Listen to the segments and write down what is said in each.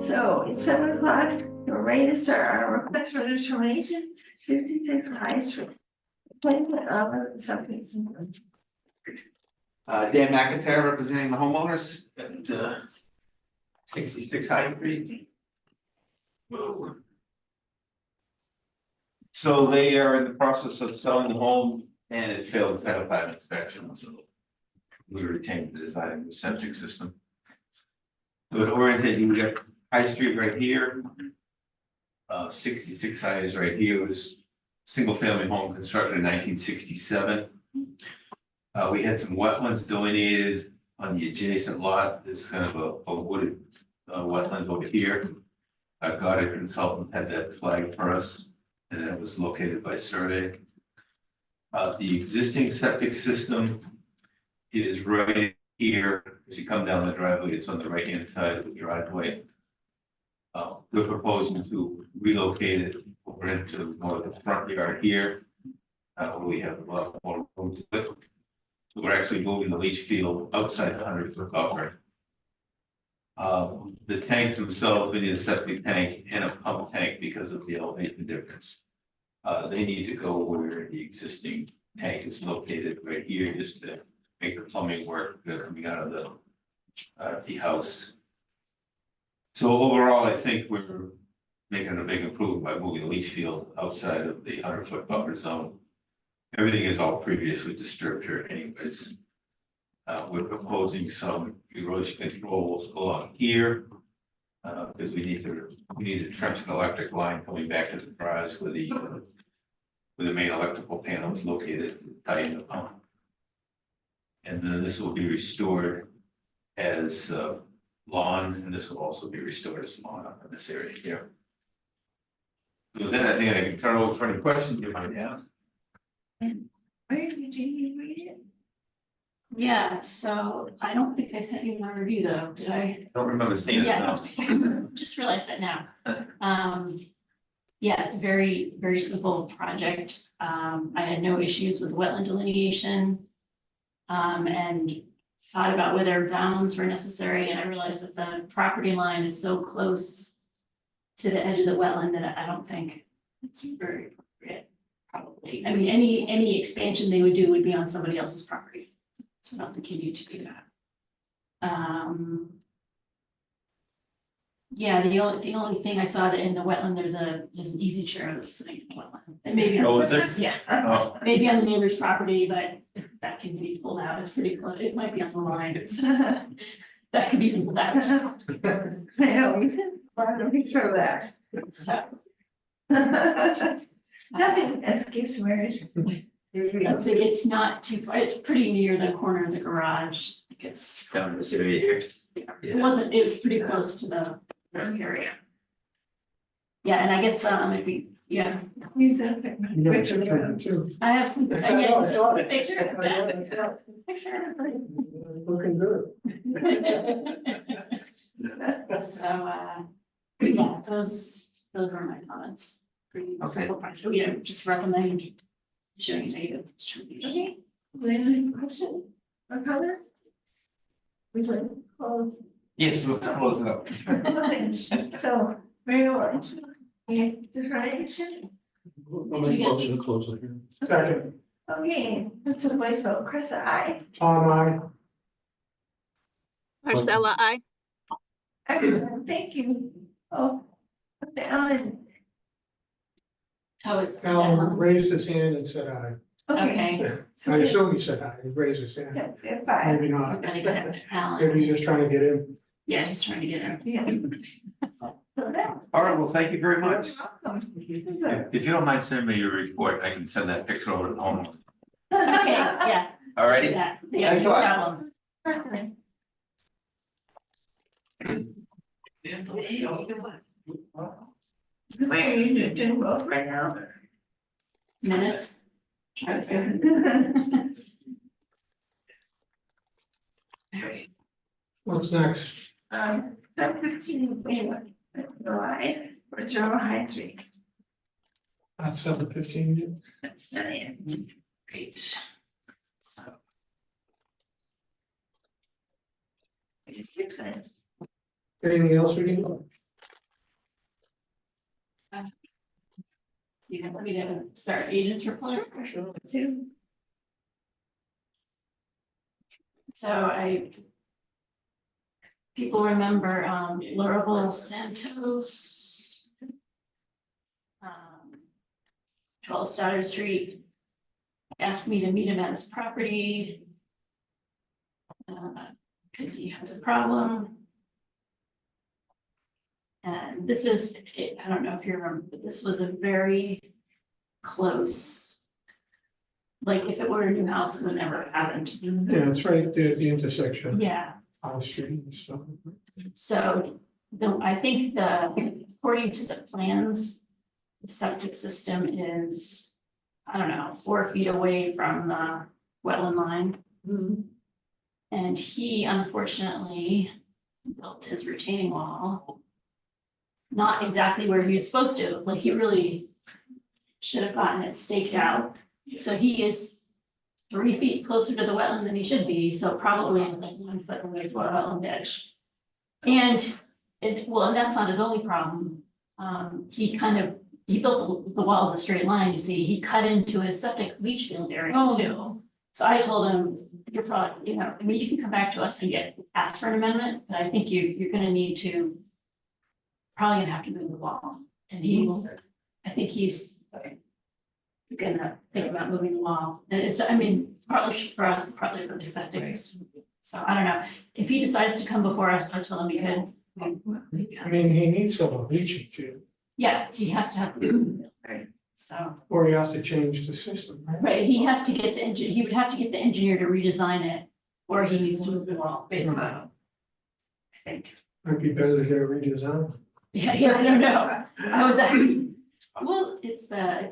So it's 7 o'clock, we're ready to start our request for determination, 66 High Street. Appointment of something. Dan McIntyre representing the homeowners at 66 High Street. So they are in the process of selling the home and it failed Title V inspection, so we retained the design of the septic system. So to orientate, you got High Street right here. 66 High is right here. It was single family home constructed in 1967. We had some wetlands delineated on the adjacent lot. It's kind of a wooded wetland over here. Our gutter consultant had that flagged for us, and that was located by survey. The existing septic system is right here. As you come down the driveway, it's on the right hand side of the driveway. We're proposing to relocate it over into more of the front yard here. Where we have a lot more room to it. So we're actually moving the leach field outside the 100-foot buffer. The tanks themselves, we need a septic tank and a pump tank because of the elevation difference. They need to go where the existing tank is located right here, just to make the plumbing work coming out of the house. So overall, I think we're making a big improvement by moving the leach field outside of the 100-foot buffer zone. Everything is all previously disturbed here anyways. We're proposing some erosion controls along here. Because we need to trench an electric line coming back to the garage where the main electrical panel is located to tie in the pump. And then this will be restored as lawn, and this will also be restored as lawn up in this area here. So then I think I can turn over for any questions you might have. Where did you read it? Yeah, so I don't think I sent you my review though, did I? I don't remember seeing it Yeah, now. just realized that now. Yeah, it's a very, very simple project. I had no issues with wetland delineation. And thought about whether bounds were necessary, and I realized that the property line is so close to the edge of the wetland that I don't think it's very appropriate, probably. I mean, any expansion they would do would be on somebody else's property. So I don't think you need to do that. Yeah, the only thing I saw that in the wetland, there's an easy chair that's sitting in the wetland. And maybe Oh, is there? yeah, Oh, maybe on the neighbor's property, but if that can be pulled out, it's pretty close. It might be on the line. That could be pulled out. I know, we can find a picture of that. So Nothing escapes Mary's. I'd say it's not too far. It's pretty near the corner of the garage. I think it's down in this area here. it wasn't. It was pretty close to the area. Yeah, and I guess if you Use that picture. too. I have some. I know, I saw it. Picture of I know, I that. saw it. Picture. Looking good. So yeah, those were my comments. Pretty simple project. You know, just recommend showing native distribution. Okay, any question or comments? We'd like to close. Yes, let's close it up. So, very well. Any determination? I'll make a motion to close it here. Second, Okay, that's a voice vote. Chris, I. Marcella, I. Excellent, thank you. Oh, Alan. How is Alan raised his hand and said aye. Okay. So I assume he said aye, he raised his hand, if I. maybe I'm not, gonna get Alan. maybe he's just trying to get in. Yeah, he's trying to get him. Yeah. So that's. All right, well, thank you very much. You're welcome. If you don't mind sending me your report, I can send that picture over to the home. Okay, yeah, All righty? yeah, yeah, Thanks a no lot. problem. Where are you doing both right now? Minutes. Try to. What's next? 15, July, for Joe High Street. At 7:15. That's not it. Great. So. 6 minutes. Anything else we can do? You can let me know, start agents report. Two. So people remember, Lorable Santos. 12 Stoddard Street. Asked me to meet him at his property. Cause he has a problem. And this is, I don't know if you remember, but this was a very close. Like if it were a new house, it would never have happened. Yeah, it's right there at the intersection, Yeah, High Street and stuff. so I think according to the plans, the septic system is, I don't know, 4 feet away from the wetland line. And he unfortunately built his retaining wall. Not exactly where he was supposed to, like he really should have gotten it staked out. So he is 3 feet closer to the wetland than he should be, so probably like 1 foot away from the wetland edge. And and that's not his only problem. He built the wall as a straight line, you see, he cut into his septic leach field area Oh. too. So I told him, you're probably, I mean, you can come back to us and ask for an amendment, but I think you're gonna need to. Probably gonna have to move the wall, and I think he's gonna think about moving the wall, and it's, I mean, partly for us, partly for the septic system. So I don't know, if he decides to come before us, I told him he could. I mean, he needs some leaching too, Yeah, he has to have, right, so, or he has to change the system, right? right, he has to get he would have to get the engineer to redesign it, or he needs to move the wall, basically. I think, Might be better to get a redesign. yeah, I don't know, I was asking, well, it's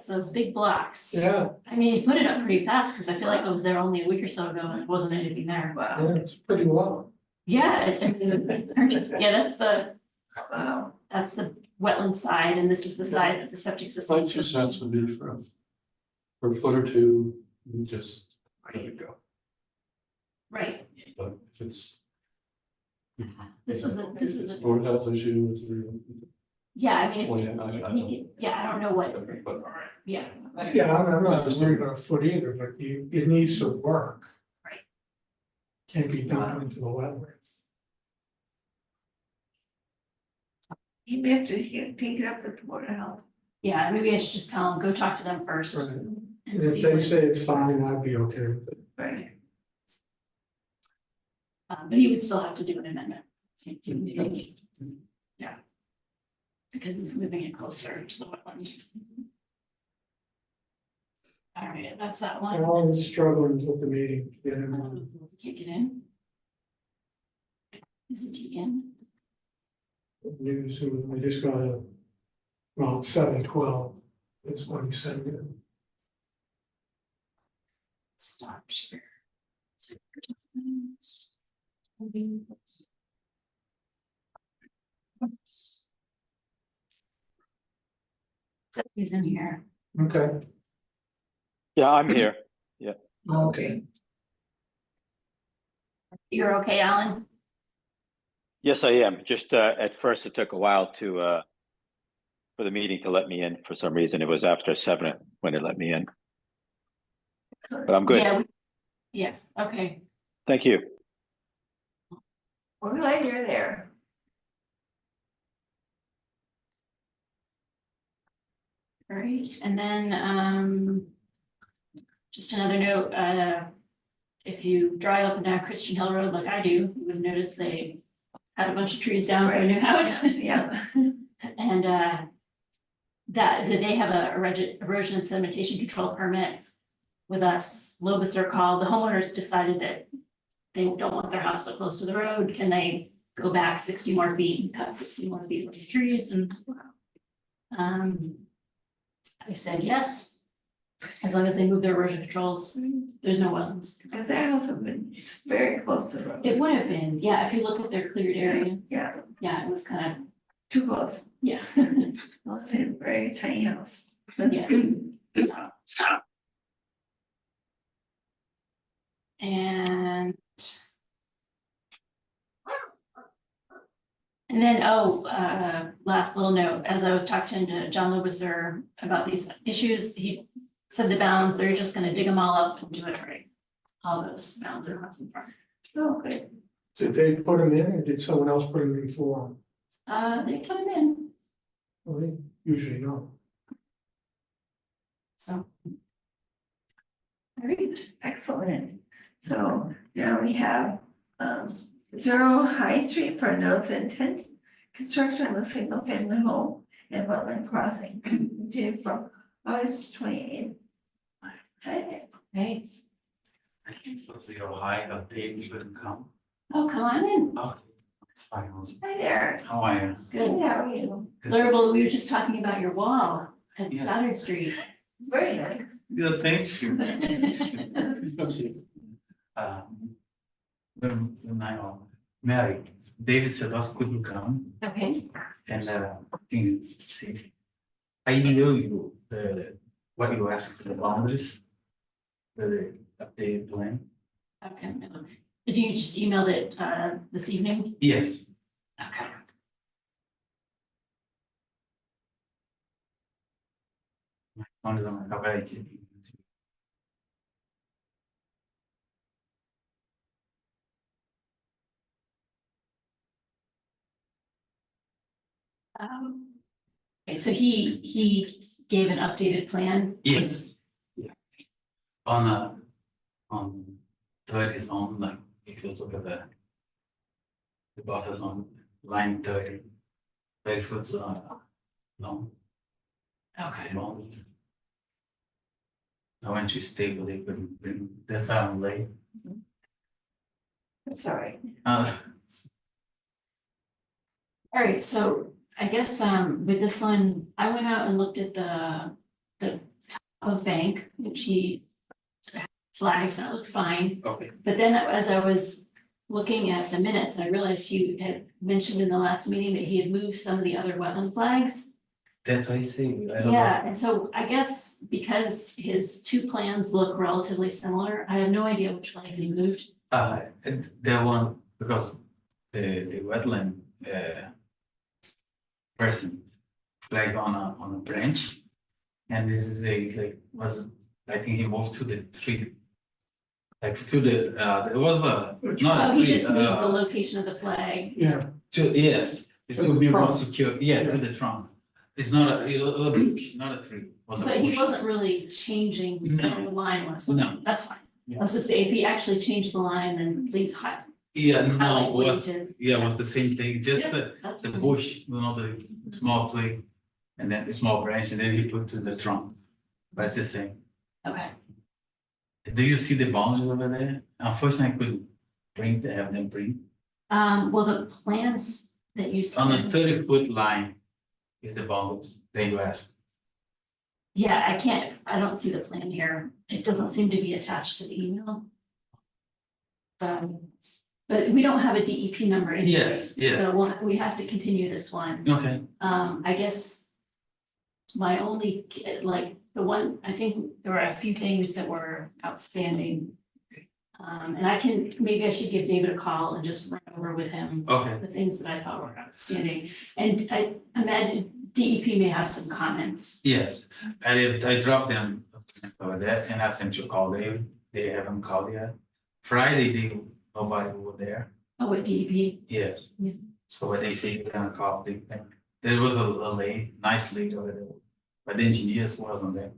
those big blocks. Yeah, I mean, he put it up pretty fast, cause I feel like I was there only a week or so ago and it wasn't anything there. Wow, yeah, it's pretty well. Yeah, yeah, that's the wow. wetland side, and this is the side that the septic system. My 2 cents would be for a foot or two, you just let it go, Right, but if it's. this is a, Board health issue, it's real. yeah, I mean, Well, yeah, if he could, yeah, I don't know what, But yeah, Yeah, I'm not worried about a foot either, but it needs to work. Right. Can't be dumped into the wetlands. You may have to take it up with the Board of Health. yeah, maybe I should just tell him, go talk to them first. Right. And And see if they what- say it's fine, I'd be okay with it. Right. But he would still have to do an amendment. Yeah. Because he's moving it closer to the wetland. All right, that's that one. I'm struggling with the meeting, to get him in. Can't get in. Isn't he in? News, we just got well, 7:12 is when he sent it. Stop share. Oops. So he's in here. Okay. Yeah, I'm here. Okay. You're okay, Alan? Yes, I am. Just at first, it took a while to for the meeting to let me in. For some reason, it was after 7 when it let me in. But I'm good. Yeah. Yeah, okay. Thank you. We're glad you're there. All right, and then just another note, if you drive up and down Christian Hill Road like I do, you would notice they cut a bunch of trees down for a new house. Yeah. And that they have a erosion and sedimentation control permit with us. Lobus are called. The homeowners decided that they don't want their house so close to the road. Can they go back 60 more feet and cut 60 more feet of the trees? And I said yes, as long as they move their erosion controls. There's no wetlands. Because that house have been, it's very close to the road. It would have been, yeah, if you look at their cleared area. Yeah, Yeah, it was kind of, too close. yeah. Let's say a very tiny house. Yeah. And And then, last little note, as I was talking to John Lubisher about these issues, he said the bounds, they're just gonna dig them all up and do it right. All those bounds are up in front. Oh, good. Did they put them in or did someone else put them in before? They put them in, Well, they usually don't. so. Great, excellent. So now we have 0 High Street for notice of intent. Construction of a single family home and wetland crossing due from August 28th. Okay, Hey, I think for 0 high, but Dave couldn't come. oh, come on in. Okay, it's fine. hi there. How are you? Good. How are you? Larrable, we were just talking about your wall at Yeah. Stoddard Street. Very nice. Yeah, thank you. When I was married, David said us couldn't come, Okay, and I think it's sick. I know you, what you asked for the boundaries, the updated plan. okay. Did you just emailed it this evening? Yes, Okay. my phone is on my cover. Okay, so he gave an updated plan? Yes, yeah. On third is on, like, if you look at the buffers on line 30. 30 foot's long, Okay. long. I went to stable, they couldn't bring, that's why I'm late. That's all right. All right, so I guess with this one, I went out and looked at the top of bank, which he flagged, that looked fine. Okay. But then as I was looking at the minutes, I realized you had mentioned in the last meeting that he had moved some of the other wetland flags. That's what I say, I don't know. Yeah, and so I guess because his two plans look relatively similar, I have no idea which flags he moved. And that one, because the wetland, person flag on a branch. And this is I think he moved to the tree. Like to the, it was not Oh, a he tree, just moved the location of the flag. Yeah, yes, it To will the be more trunk. secure, yes, to the trunk. It's not a bush, not a tree, it was a But he bush. wasn't really changing No. where the line was. No. That's fine. Yeah. I was just saying, if he actually changed the line, then please hide. Yeah, no, highlight what he was, did. yeah, it was the same thing, just Yeah, That's the fine. bush, the small twig. And then the small branch, and then he put to the trunk, that's the same. Okay, Do you see the boundaries over there? Unfortunately, I couldn't have them print. well, the plans that you On a sent, 30-foot line is the boundaries, the US. yeah, I don't see the plan here. It doesn't seem to be attached to the email. But we don't have a DEP number anyway. Yes, yes. So we have to continue this one. Okay, I guess. My only, like, the one, I think there were a few things that were outstanding. And maybe I should give David a call and just run over with him okay, the things that I thought were outstanding. And I imagine DEP may have some comments. yes. I dropped them over there and asked them to call David. They haven't called yet. Friday, nobody was there. Oh, what DEP? Yes. Yeah. So what they say they're gonna call, there was a nice lead over there. But the engineers wasn't there.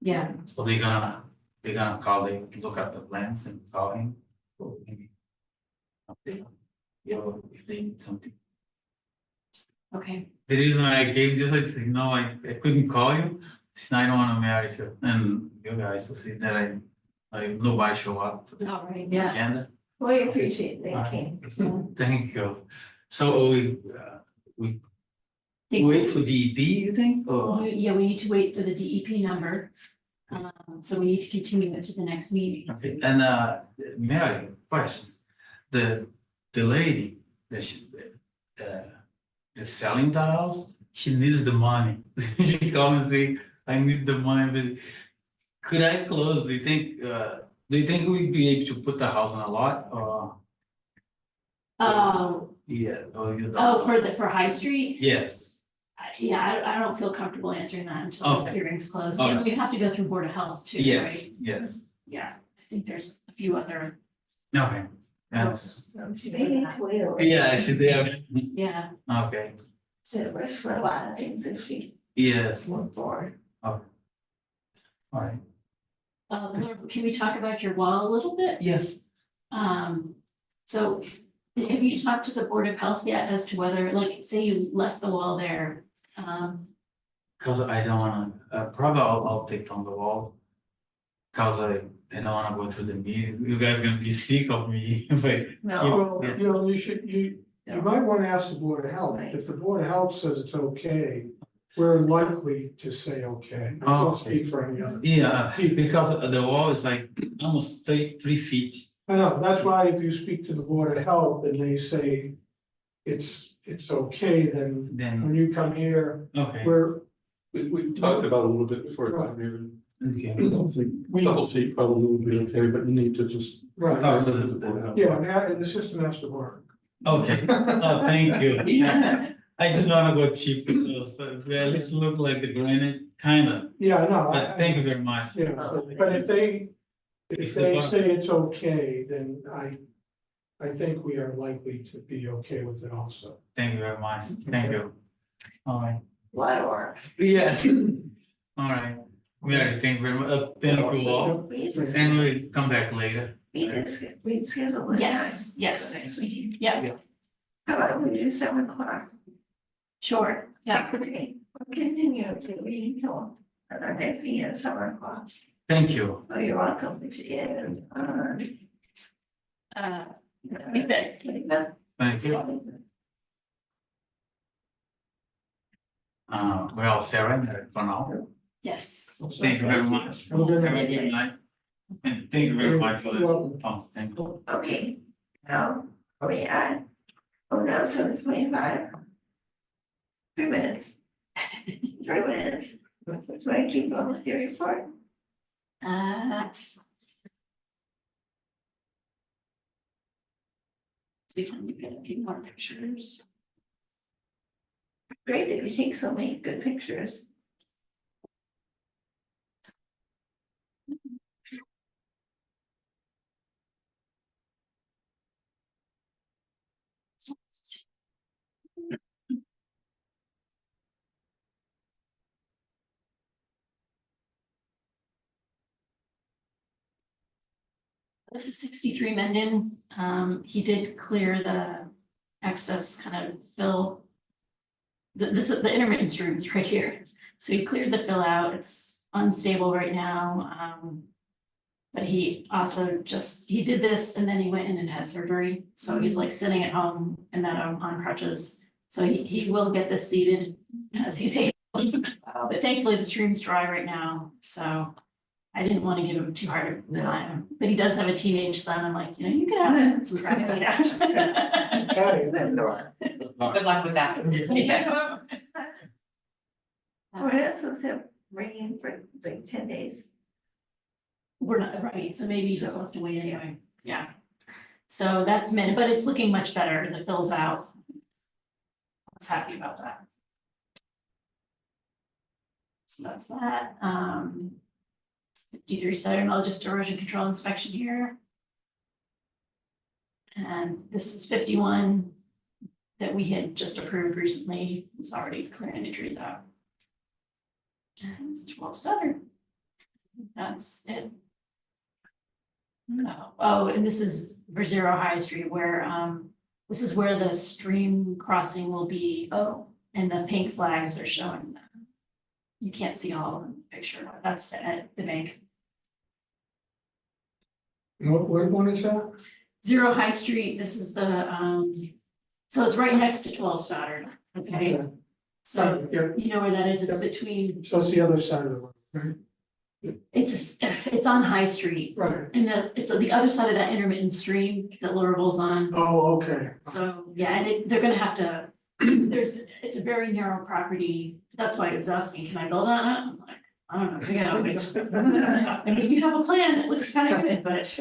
Yeah, So they're gonna call, they look at the plans and call him. So maybe update, if they need something. okay, The reason I came, just like, I couldn't call you, it's I don't wanna marry you, and you guys to see that nobody show up for the all right, yeah. agenda. We appreciate that, Kate. Thank you. So we wait for DEP, you think, or? Yeah, we need to wait for the DEP number. So we need to continue it to the next meeting. Okay, and Mary, question, the lady that that's selling the house, she needs the money. She called and say, I need the money, but could I close, do you think we'd be able to put the house on a lot, or? Yeah, or you don't Oh, know? for High Street? Yes, Yeah, I don't feel comfortable answering that until the Okay. hearing's closed, All and right. we have to go through Board of Health too, right? yes, yes, Yeah, I think there's a few other. okay. So she may need to wait a little. Yeah, I should have, Yeah, okay, So risk for a lot of things if she yes, move forward. all right, Laura, can we talk about your wall a little bit? yes. So have you talked to the Board of Health yet as to whether, like, say you left the wall there? Cause I don't wanna, probably I'll take down the wall. Cause I don't wanna go through the meeting, you guys gonna be sick of me, but. No. Well, you know, you might wanna ask the Board of Health, Right. if the Board of Health says it's okay, we're likely to say okay. I Oh, can't speak for any other. Yeah, because the wall is like almost 3 feet. I know, that's why if you speak to the Board of Health and they say it's okay, then Then, when you come here, okay, We talked about it a little bit before I got here. okay. I don't think double seat probably would be okay, but you need to just. right, Oh, so yeah, and the system has to work. Okay, oh, thank you. Yeah. I just wanna go cheap because they at least look like the granite, kinda, Yeah, I know. but thank you very much. Yeah, but if they say it's okay, then I think we are likely to be okay with it also. Thank you very much, thank you. Alright, Lot of work. yes, alright, Mary, thank you very much, thank you all, We just, and we'll come back later. we schedule a time. Yes, for yes, Next meeting. yeah, How about we do 7 o'clock? sure, yeah. Okay, we'll continue to read till our next meeting at 7 o'clock. Thank you, Oh, you're welcome, and, Like that. thank you. We're all set right for now, Yes. thank you very much, have a good night. And thank you very much for You're the, welcome. oh, thank you. Okay, now, are we at? Oh, now 7:25. 3 minutes. 3 minutes. Do I keep going with your report? We can look at a few more pictures. Great that you take so many good pictures. This is 63 Mendon. He did clear the excess kind of fill. This is the intermittent streams right here. So he cleared the fill out. It's unstable right now. But he also he did this and then he went in and had surgery. So he's like sitting at home and then on crutches. So he will get this seeded as he's able. But thankfully the stream's dry right now, so I didn't want to give him too hard a time. But he does have a teenage son. I'm like, you can have some grass seed out. Patty, Then Nora. Good luck with that. Yeah. We're supposed to have rain for like 10 days. We're not, right, so maybe he just wants to wait anyway, yeah. So that's but it's looking much better, the fill's out. I was happy about that. So that's that, 53 cytomologist erosion control inspection here. And this is 51 that we had just approved recently, it's already clearing the trees out. And 12 Stutter. That's it. No, oh, and this is for Zero High Street where, this is where the stream crossing will be. Oh, And the pink flags are showing. You can't see all of them in the picture, that's the bank. what one is that? Zero High Street, this is the, so it's right next to 12 Stoddard, okay? So Yeah, you know where that is, it's between, so it's the other side of the road, right? it's on High Street. Right, And it's on the other side of that intermittent stream that Lorable's on. oh, okay. So, yeah, and they're gonna have to, it's a very narrow property, that's why I was asking, can I build on it? I'm like, I don't know, we gotta wait. I mean, you have a plan, it looks kind of good, but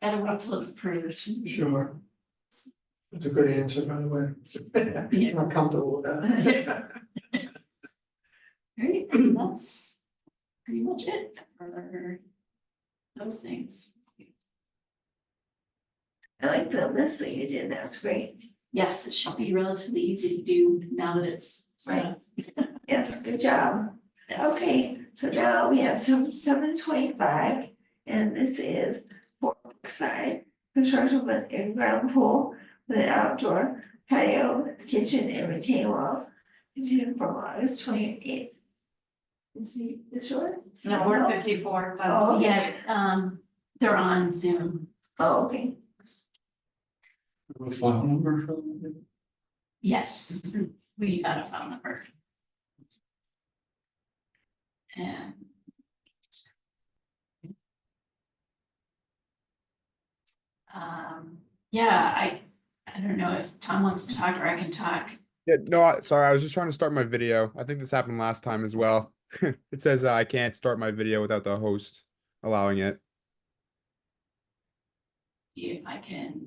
gotta wait till it's approved. Sure. That's a good answer, by the way. I'm not comfortable with that. Alright, that's pretty much it for those things. I like the list that you did, that's great. Yes, it should be relatively easy to do now that it's set up. Yes, good job. Yes. Okay, so now we have 7:25, and this is for Brookside, construction of an in-ground pool with an outdoor patio, kitchen, and retaining walls. Continuing from August 28th. Is he, this one? No, we're 54. Oh, okay. Yeah, they're on Zoom. Oh, okay, A file number for them? Yes, we got a phone number. And. Yeah, I don't know if Tom wants to talk or I can talk. Yeah, no, sorry, I was just trying to start my video. I think this happened last time as well. It says I can't start my video without the host allowing it. See if I can.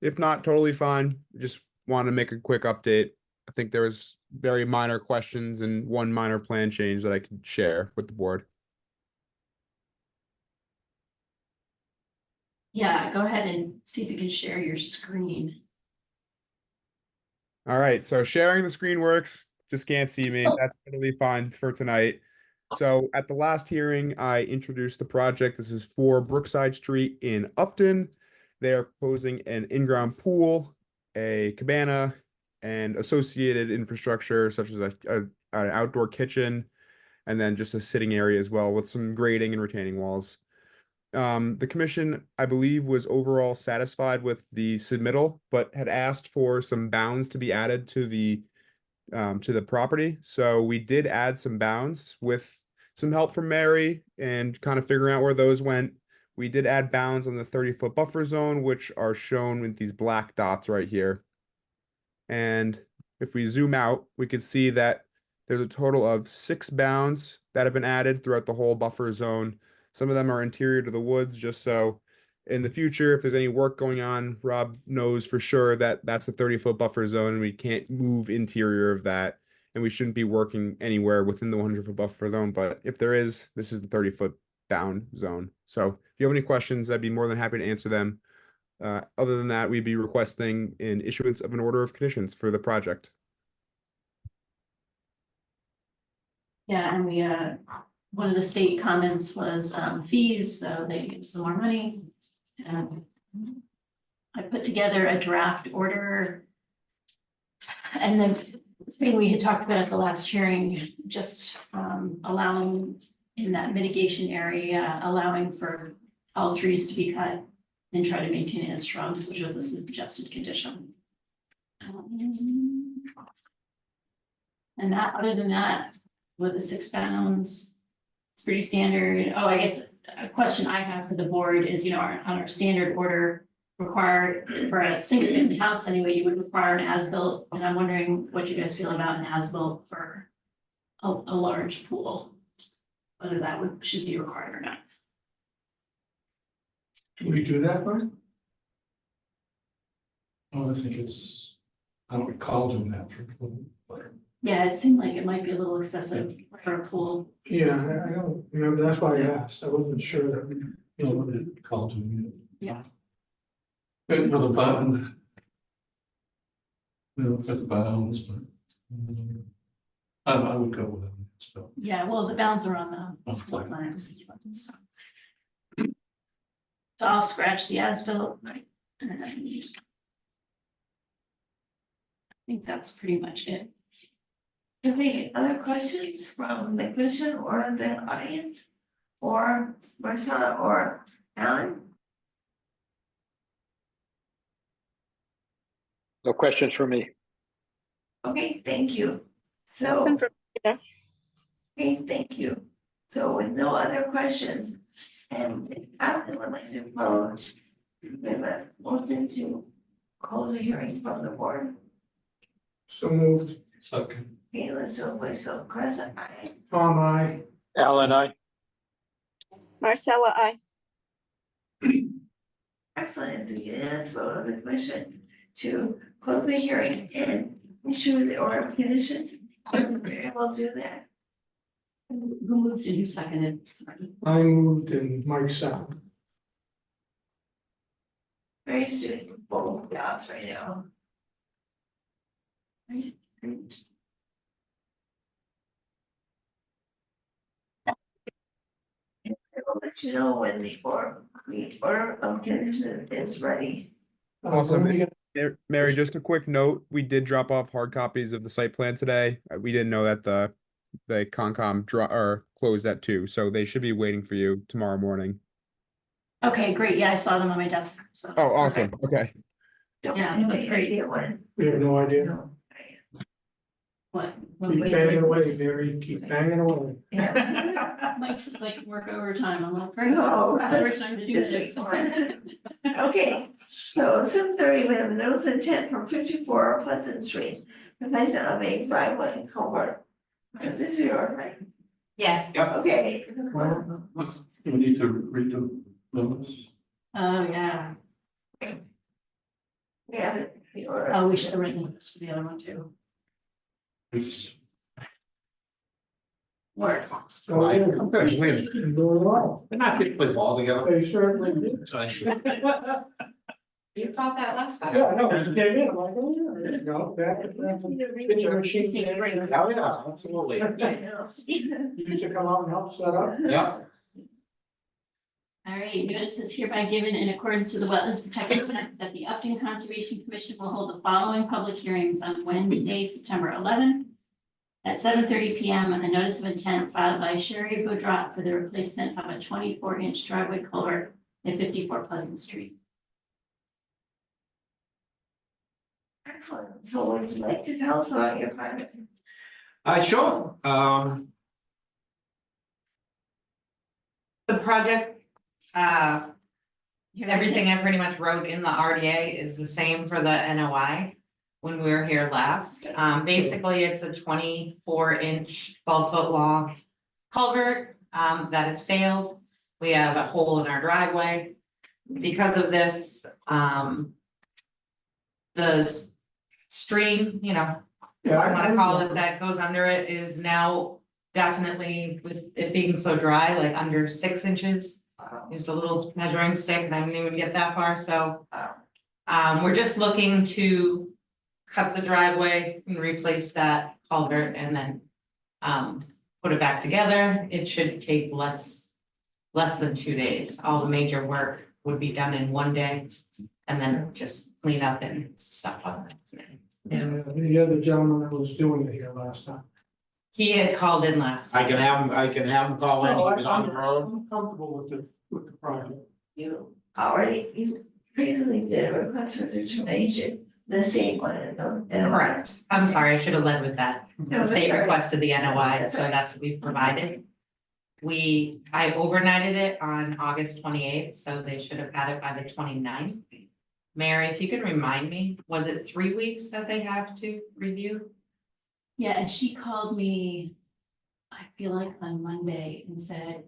If not, totally fine. Just wanted to make a quick update. I think there was very minor questions and one minor plan change that I could share with the board. Yeah, go ahead and see if you can share your screen. All right, so sharing the screen works, just can't see me. That's totally fine for tonight. So at the last hearing, I introduced the project. This is for Brookside Street in Upton. They are proposing an in-ground pool, a cabana, and associated infrastructure such as an outdoor kitchen, and then just a sitting area as well with some grading and retaining walls. The commission, I believe, was overall satisfied with the submittal, but had asked for some bounds to be added to the property. So we did add some bounds with some help from Mary and kind of figuring out where those went. We did add bounds on the 30-foot buffer zone, which are shown with these black dots right here. And if we zoom out, we can see that there's a total of 6 bounds that have been added throughout the whole buffer zone. Some of them are interior to the woods, just so in the future, if there's any work going on, Rob knows for sure that that's the 30-foot buffer zone and we can't move interior of that. And we shouldn't be working anywhere within the 100-foot buffer zone. But if there is, this is the 30-foot bound zone. So if you have any questions, I'd be more than happy to answer them. Other than that, we'd be requesting an issuance of an order of conditions for the project. Yeah, and we, one of the state comments was fees, so they give some more money. And I put together a draft order. And then the thing we had talked about at the last hearing, just allowing in that mitigation area, allowing for all trees to be cut and try to maintain it as shrubs, which was a suggested condition. And that, other than that, with the 6 bounds, it's pretty standard. Oh, I guess a question I have for the board is, you know, on our standard order required for a single family house anyway, you would require an as-built, and I'm wondering what you guys feel about an as-built for a large pool, whether that should be required or not. Can we do that, Brian? Oh, I think I don't recall doing that for, but Yeah, it seemed like it might be a little excessive for a pool. Yeah, I don't remember, that's why I asked, I wasn't sure that we, I don't recall doing it. Yeah. And for the button. You know, for the bounds, but. I would go with it, so. Yeah, well, the bounds are on the Okay. floor plan. So I'll scratch the as-built. And then I think that's pretty much it. any other questions from the commission or the audience? Or Marcella or Alan? No questions for me. Okay, thank you. Nothing So, from me there. okay, thank you. So with no other questions, and Alan would like to close. We have a motion to close the hearing from the board. so moved. Second. Okay, let's do a voice vote. Chris, aye. Tom, I. Alan, I. Marcella, I. Excellent, it's a unanimous vote of the commission to close the hearing and issue the order of conditions. And we'll do that. Who moved and who seconded? Sorry. I moved and Mike seconded. Mary's doing both jobs right now. Great. And I will let you know when the order of conditions is ready. Awesome. When we get- Mary, just a quick note, we did drop off hard copies of the site plan today. We didn't know that the Concom closed at 2, so they should be waiting for you tomorrow morning. Okay, great. Yeah, I saw them on my desk. So Oh, that's awesome. perfect. Okay. Don't Yeah, have that's any great. idea when. We have no idea. No. What? Keep banging away, Mary, keep banging away. Yeah. Mike's is like work overtime. I'm like, No. overtime to do Just this. Okay, so 7:30, we have a notice of intent from 54 Pleasant Street, replacement of a driveway and culvert. Is this yours, right? Yes. Okay. What's, you need to read the notice? Oh, yeah. We have it, the order. Oh, we should have written this for the other one too. It's. Word. So, yeah, I'm good, wait. doing well. They're not going to play ball together. They certainly did. You caught that last time. Yeah, no, it just came in, I'm like, oh, yeah, there you go. Get your machine there. Oh, yeah, absolutely. You used to come out and help set up. Yeah. All right, notice is hereby given in accordance with the Wetlands Protection Act that the Upton Conservation Commission will hold the following public hearings on Wednesday, September 11th at 7:30 PM on the notice of intent filed by Sherry Boudrat for the replacement of a 24-inch driveway culvert at 54 Pleasant Street. Excellent, so would you like to tell us about your project? Sure, the project, everything I pretty much wrote in the RDA is the same for the NOI. When we were here last, basically it's a 24-inch, 12-foot long culvert, that has failed. We have a hole in our driveway. Because of this, the stream, you know, Yeah, I wanna call it, that goes under it is now definitely, with it being so dry, like under 6 inches. Used a little measuring stick and I didn't even get that far, so. We're just looking to cut the driveway and replace that culvert and then. Put it back together. It should take less than 2 days. All the major work would be done in 1 day. And then just clean up and stuff on it. And the other gentleman that was doing it here last time. He had called in last. I can have him call in, he was on the road. I'm comfortable with the project. You previously did a request for determination, the same one, and. Correct. I'm sorry, I should have led with that. No, The that's state all right. requested the NOI, That's so all right. that's what we've provided. I overnighted it on August 28th, so they should have had it by the 29th. Mary, if you could remind me, was it 3 weeks that they have to review? Yeah, and she called me, I feel like on Monday and said,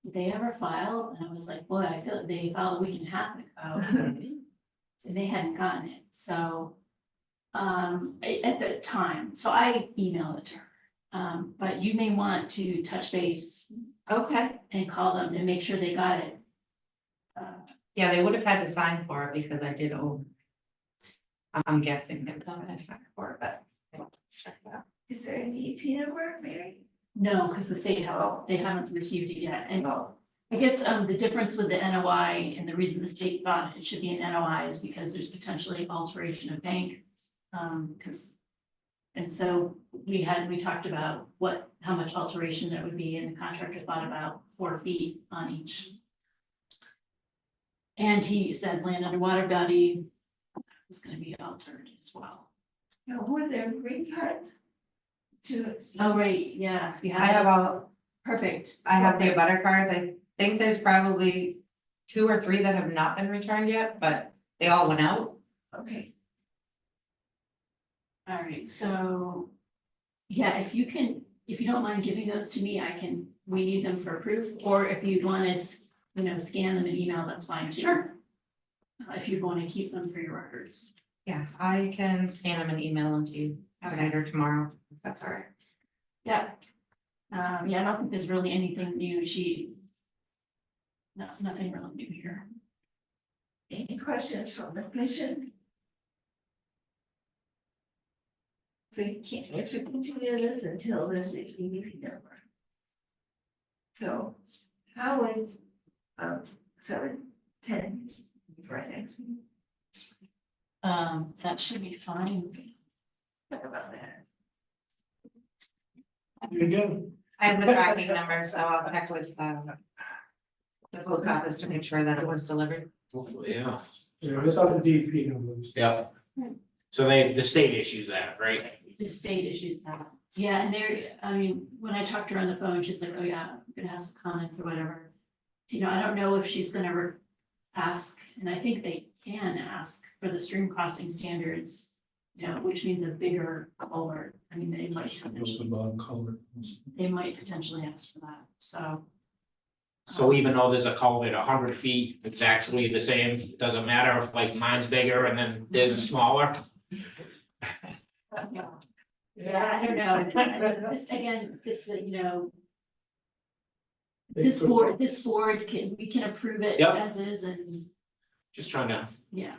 did they ever file? And I was like, boy, I feel like they filed a week and a half ago. So they hadn't gotten it, so. At the time, so I emailed it to her. But you may want to touch base Okay. and call them and make sure they got it. Yeah, they would have had to sign for it because I did own. I'm guessing they would have had to sign for it, but. Check it out. Is there a DP number, Mary? No, because the state they haven't received it yet, and I guess the difference with the NOI and the reason the state thought it should be an NOI is because there's potentially alteration of bank. Because. And so we talked about how much alteration there would be, and the contractor thought about 4 feet on each. And he said land underwater body was gonna be altered as well. No, were there green cards? Oh, right, yeah, you I have those. all, Perfect. I have the abutter cards. I think there's probably 2 or 3 that have not been returned yet, but they all went out. Okay, All right, so, yeah, if you don't mind giving those to me, we need them for proof, or if you'd want to, scan them and email, that's fine too. Sure. if you want to keep them for your records. Yeah, I can scan them and email them to you tonight or tomorrow, if that's all right. Yeah. Yeah, I don't think there's really anything new. No, nothing really new here. Any questions from the commission? So you can't, if you continue this until there's a DEP number. So how would, 7:10 Friday? That should be fine. Talk about that. Again, I have the tracking number, so I'll check with the post office to make sure that it was delivered. Hopefully, yeah, it's on the DEP numbers. yeah. So the state issues that, right? The state issues that. Yeah, and I mean, when I talked to her on the phone, she's like, oh yeah, I'm gonna have some comments or whatever. You know, I don't know if she's gonna ask, and I think they can ask for the stream crossing standards. You know, which means a bigger culvert. I mean, they might potentially ask for that, so. So even though there's a culvert 100 feet, it's actually the same, doesn't matter if like mine's bigger and then there's a smaller. Yeah, I don't know. This, again, you know, this board we can approve it Yep. as is and, Just trying to yeah.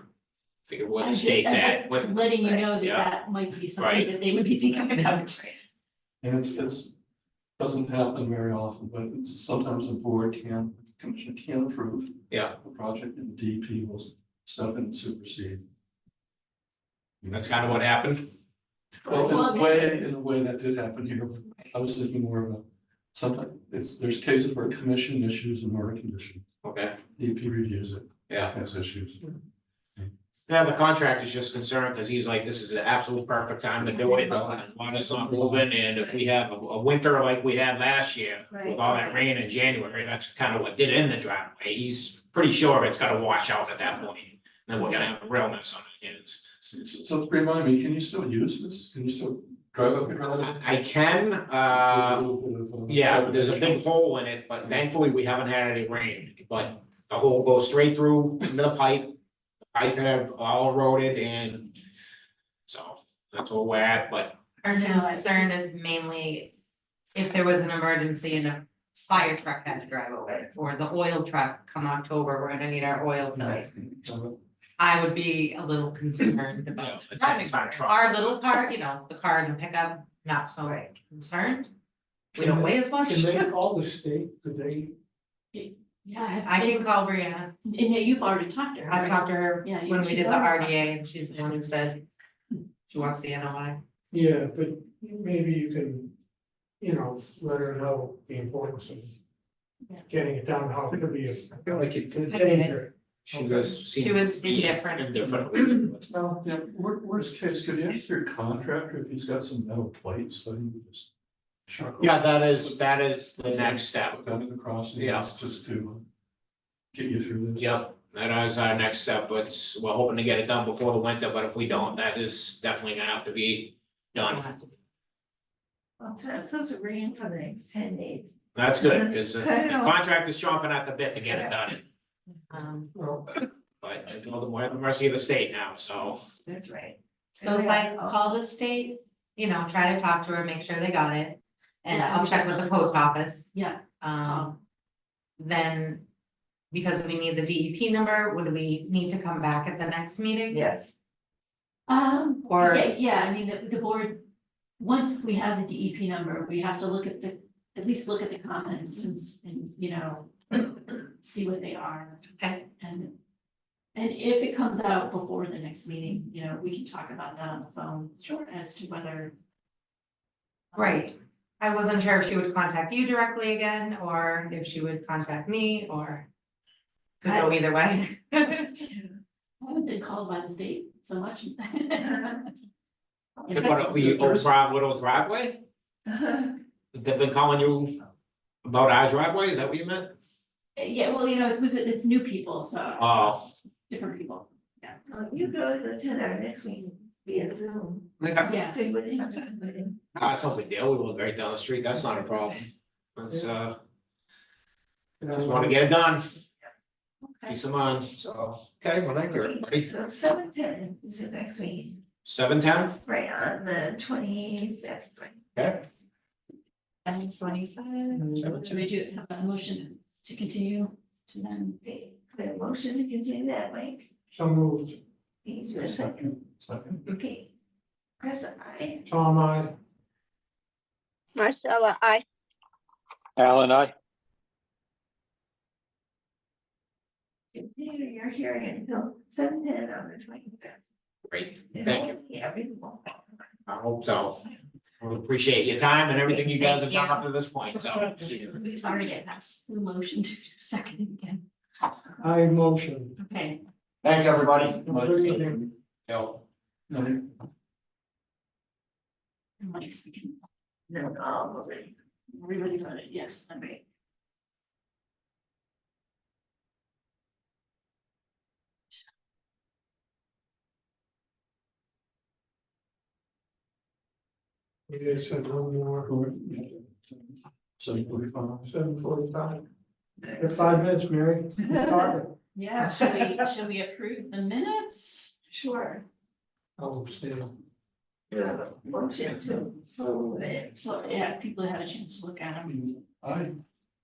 figure what I'm the just- state I'm that, just what, letting you know that Yeah. that might be something Right. that they would be thinking about. And it's, doesn't happen very often, but it's sometimes the board the commission can approve. Yeah. The project and the DP will step in and supersede. that's kind of what happened. Well, Well, in a way that did happen here, but I was thinking more of a, sometimes there's cases where commission issues and more condition, Okay, DP reviews it yeah. as issues. Yeah, the contractor's just concerned because he's like, this is the absolute perfect time to do it. Water's not moving, and if we have a winter like we had last year, with all that rain in January, that's kind of what did in the driveway. He's pretty sure it's gotta wash out at that point. And then we're gonna have a real mess on our hands. So remind me, can you still use this? Can you still drive up your driveway? I can, yeah, there's a big hole in it, but thankfully we haven't had any rain. But the hole goes straight through into the pipe. The pipe had all eroded, and so that's where we're at, but Our No, I- concern is mainly if there was an emergency and a fire truck had to drive over it, or the oil truck come October, we're gonna need our oil filled. I would be a little concerned Yeah, about it's driving a time car. truck. Our little car, you know, the car and the pickup, not so concerned. We don't weigh as much. Can they call the state, could they, Yeah. I can call Brianna. And yeah, you've already talked to her. I've right? talked to her Yeah, when we she's did the already RDA and she's the one who said she wants the NOI. yeah, but maybe you can, let her know the importance of getting it down, how it could be a feel like it danger. she was. She was indifferent. Indifferent. Well, yeah, worst case, could you ask your contractor if he's got some metal plates that he would just. chuck Yeah, that is the next step. Down to the crossing, Yeah. just to get you through this. Yep, that is our next step, but we're hoping to get it done before the winter, but if we don't, that is definitely gonna have to be done. Well, it's also rain for the next 10 days. That's good, because the I know. contract is chomping at the bit to get it done, Well, but I told them we're at the mercy of the state now, so. That's right. So if I call the state, try to talk to her, make sure they got it. And I'll check with the post office. Yeah. Then, because we need the DEP number, would we need to come back at the next meeting? Yes. Or- Yeah, I mean, the board, once we have the DEP number, we have to at least look at the comments and, see what they are. Okay. And if it comes out before the next meeting, we can talk about that on the phone. Sure. As to whether. Right, I wasn't sure if she would contact you directly again, or if she would contact me, or. Could go either way. I haven't been called by the state so much. What, we little driveway? They've been calling you about our driveway, is that what you meant? Yeah, well, it's new people, so Oh. different people, You guys attend our next meeting via Zoom, yeah. so you wouldn't have to. That's no big deal, we live right down the street, that's not a problem. Let's just wanna get it done. keeps them on, so, okay, well, thank you, everybody. So 7:10 is the next meeting, 7:10, right on the 25th, right? okay, And 25, should we do have a motion to continue to then? Okay, we have a motion to continue that, Mike, So moved. he's your second, okay. Chris, I, Tom, I. Marcella, I. Alan, I. continue your hearing until 7:10 on the 25th. great, thank you, Yeah, reasonable. I hope so. We appreciate your time and everything you guys have done Thank up to this point, so. Sorry to pass the motion to second again. I motion. Okay, Thanks, everybody. Good evening. So, Mike second. No, no, Everybody voted yes, okay. You guys said one more, 7:45. 7:45. In 5 minutes, Mary. I'll Yeah, should we approve the minutes? sure. abstain. You have a motion to approve it, So, yeah, if people have a chance to look at them, I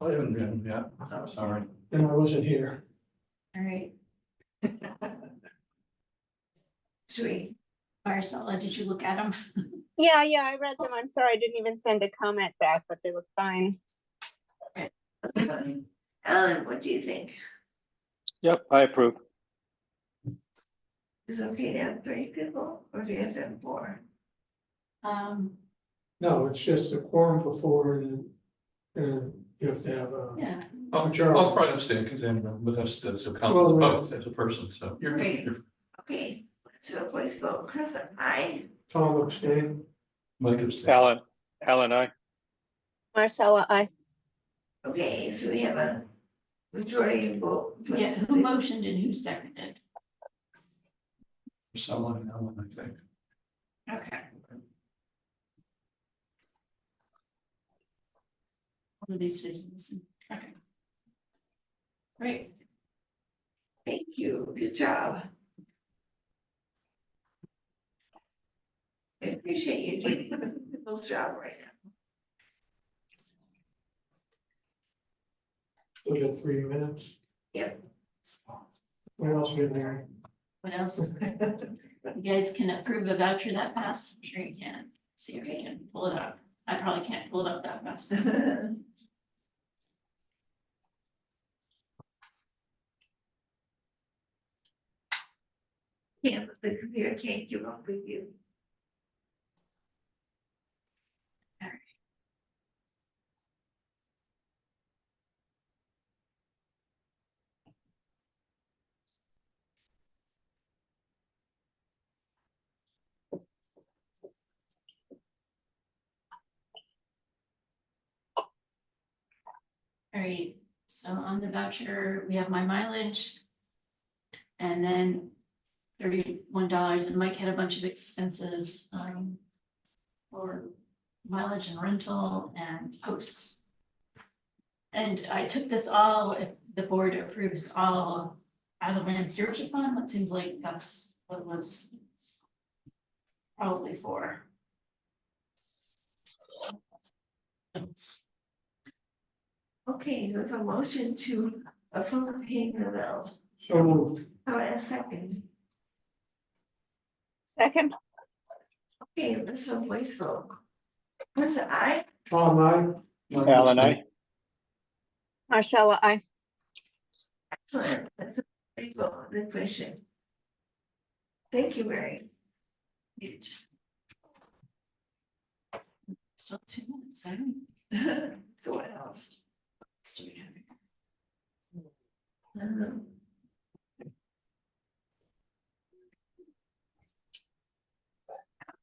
haven't been yet, I'm sorry. And I wasn't here. all right. sweet. Marcella, did you look at them? Yeah, I read them. I'm sorry, I didn't even send a comment back, but they look fine. Alan, what do you think? Yep, I approve. Is it okay to have 3 people, or do you have to have 4? No, it's just a quorum before and you have to have a. Yeah, I'll probably abstain because I'm with us, that's a council vote as a person, so you're. Great. you're- Okay, let's do a voice vote, Chris, I. Tom abstain. Mike abstain. Alan, I. Marcella, I. Okay, so we have a majority vote. for yeah, who the- motioned and who seconded? Someone, Alan, I think. Okay. One of these days, listen, okay. Great, Thank you, good job. I appreciate you doing people's job right now. We got 3 minutes. Yep. What else we there? what else? You guys can approve a voucher that fast? I'm sure you can. See if you can pull it up. I probably can't pull it up that fast. Yeah, but the computer can't keep up with you. All right, so on the voucher, we have my mileage. And then $31, and Mike had a bunch of expenses, for mileage and rental and posts. And I took this all, if the board approves, all out of land stewardship fund, that seems like that's what it was probably for. Okay, with a motion to approve paying the bills. So moved. How about a second? Second, Okay, this one voice vote. Chris, I. Tom, I. Alan, I. Marcella, I. Excellent, that's a great vote, good question. Thank you, Mary. Good. Still 2 minutes, I don't. So what else? Let's do it.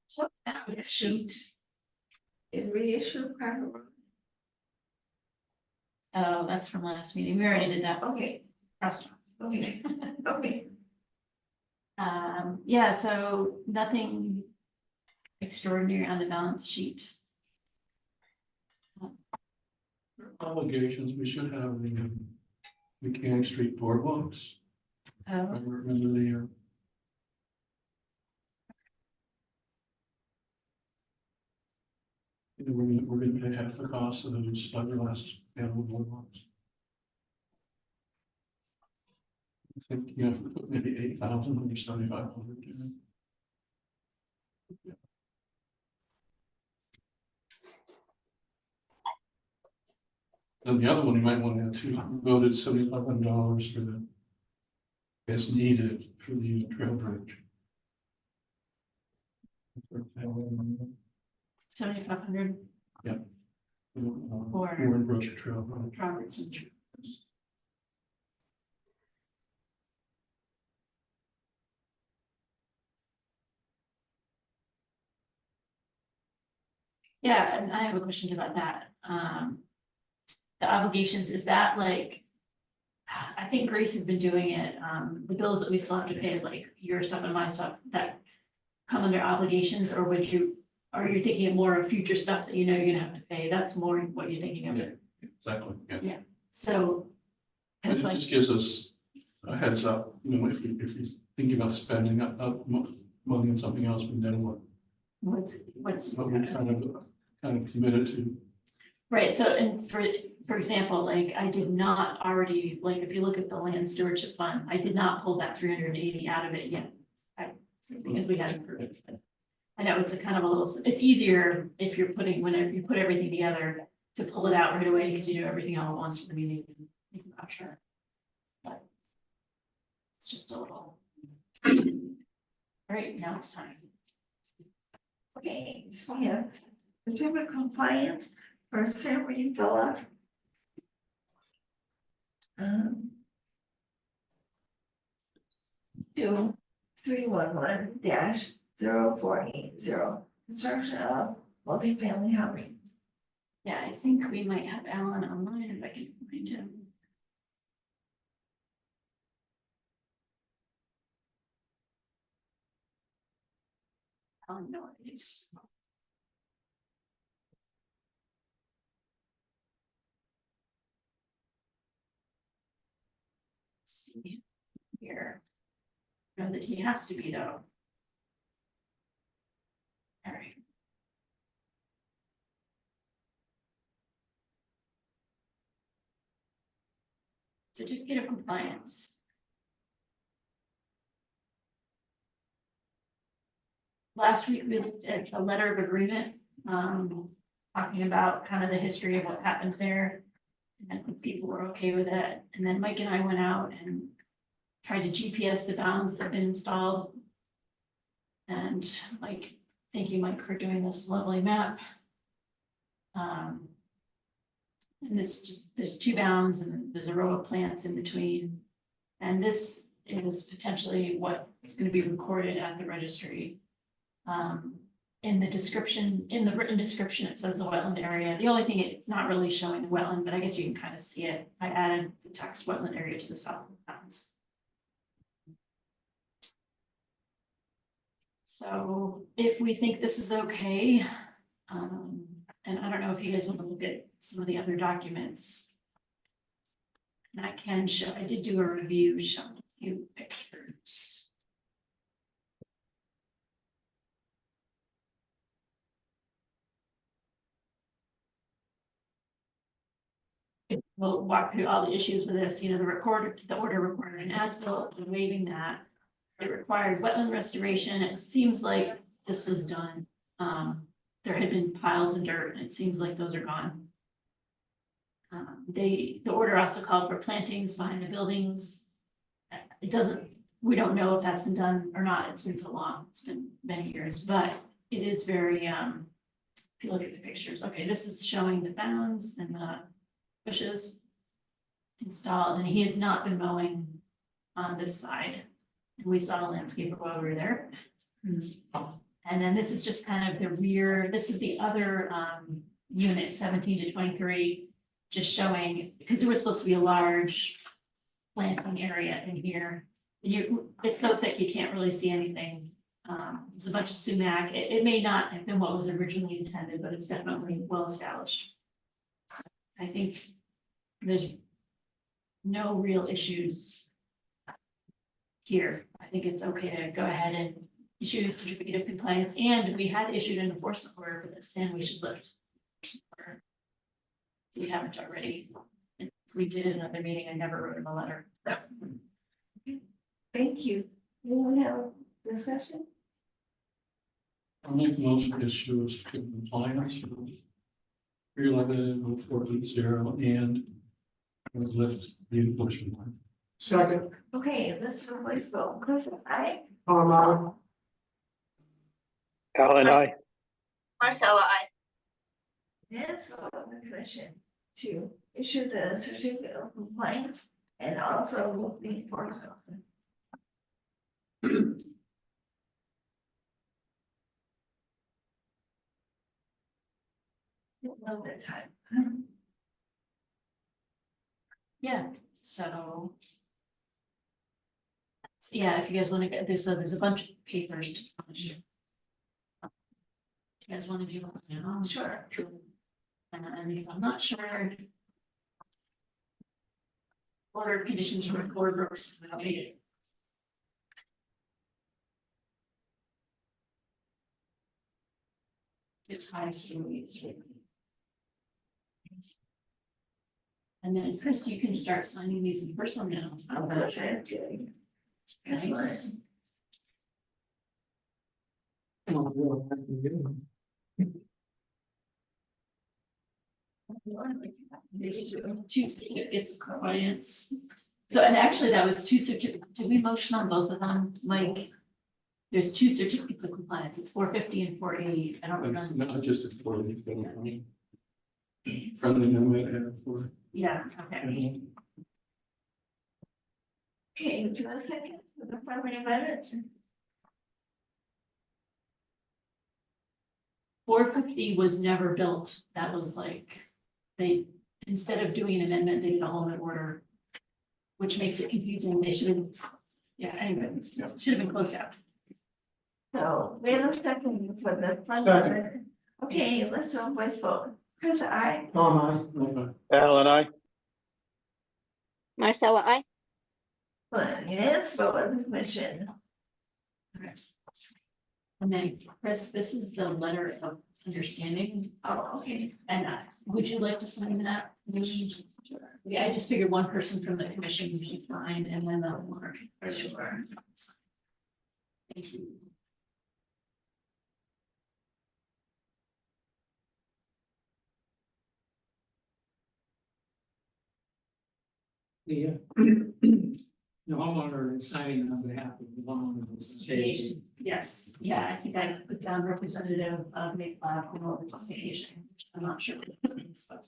So that was shoot. In reissue Carter Road. Oh, that's from last meeting. We already did that. Okay, Crossed off. okay, okay. Yeah, so nothing extraordinary on the balance sheet. Obligations, we should have the Mechanic Street boardwalks. I remember the. We're gonna pay half the cost of those fiberglass panel boardwalks. I think you have to put maybe 8,000 or 7,500. And the other one you might want to add too, voted $7,500 for the. As needed for the trail bridge. 7,500 For Brush Trail Bridge. Robertson. Yeah, and I have a question about that. The obligations, is that like? I think Grace has been doing it, the bills that we still have to pay, like your stuff and my stuff, that come under obligations, or are you thinking of more of future stuff that you know you're gonna have to pay? That's more what you're thinking of. Yeah, exactly, yeah. So. And It's it like, just gives us a heads up, you know, if you're thinking about spending up money on something else, we know what we kind of committed to. right, so, and for example, like, I did not already, like, if you look at the land stewardship fund, I did not pull that 380 out of it yet. Because we hadn't approved it. But I know it's a kind of a little, it's easier if you're whenever you put everything together to pull it out right away, because you do everything all at once for the meeting. I'm not sure. But it's just a little. All right, now it's time. Okay, so we have certificate of compliance for San Marine Villa. 2311-0480, construction of multifamily housing. Yeah, I think we might have Alan online if I can find him. Alan Norris. See here. Know that he has to be though. All right. Certificate of compliance. Last week we looked at a letter of agreement, talking about kind of the history of what happened there. And I think people were okay with it. And then Mike and I went out and tried to GPS the bounds that have been installed. And like, thank you, Mike, for doing this lovely map. And this just, there's two bounds and there's a row of plants in between. And this is potentially what is going to be recorded at the registry. In the description, in the written description, it says the wetland area. The only thing, it's not really showing the wetland, but I guess you can kind of see it. I added the text wetland area to the south of the bounds. So if we think this is okay, and I don't know if you guys want to look at some of the other documents. And I can show, I did do a review, show a few pictures. We'll walk through all the issues with this, you know, the order required an as-built, and waiving that. It required wetland restoration. It seems like this was done. There had been piles of dirt and it seems like those are gone. The order also called for plantings behind the buildings. It doesn't, we don't know if that's been done or not. It's been so long, it's been many years, but it is very, if you look at the pictures, okay, this is showing the bounds and the bushes installed, and he has not been mowing on this side. And we saw a landscaper while we were there. And then this is just kind of the rear, this is the other unit 17 to 23, just showing, because there was supposed to be a large planting area in here. It's so thick you can't really see anything. There's a bunch of sumac. It may not have been what was originally intended, but it's definitely well established. So I think there's no real issues here. I think it's okay to go ahead and issue a certificate of compliance, and we had issued an enforcement order for this, and we should lift. We haven't already. If we did another meeting, I never wrote him a letter. So, Thank you. Anyone have discussion? I'll make the motion to issue a certificate of compliance. 311-0480 and lift the enforcement line. Second, Okay, let's voice vote. Chris, I. I. Alan, I. Marcella, I. Yes, vote on the commission to issue the certificate of compliance and also with the enforcement. Love that time. yeah, so. Yeah, if you guys wanna get, there's a bunch of papers to sign. You guys wanna do this now? Sure. And I'm not sure. Order of conditions for record Brooks. It's high school. And then Chris, you can start signing these in person now. I'm gonna try and do it. That's Nice. There's two certificates of compliance. So, and actually that was two certificates. Did we motion on both of them, Mike? There's two certificates of compliance. It's 450 and 480. I don't That's remember. not just a for friendly amendment for. Yeah, okay. Okay, do a second for the friendly amendment. 450 was never built. That was like, they, instead of doing an amendment, they did a whole new order. Which makes it confusing. They should have, yeah, anyway, should have been closed out. So, we have a second for the friendly amendment. Okay, let's do a voice vote. Chris, I. Alan, I. Marcella, I. Yes, vote on the commission. Okay. And then, Chris, this is the letter of understanding. Oh, okay. And would you like to sign that? Yeah, I just figured one person from the commission would be fine, and then the board. Sure. Thank you. The homeowner is signing on behalf of the homeowner association. Yes, yeah, I think I put down representative of Mayflower Homeowners Association. I'm not sure. what it means, but-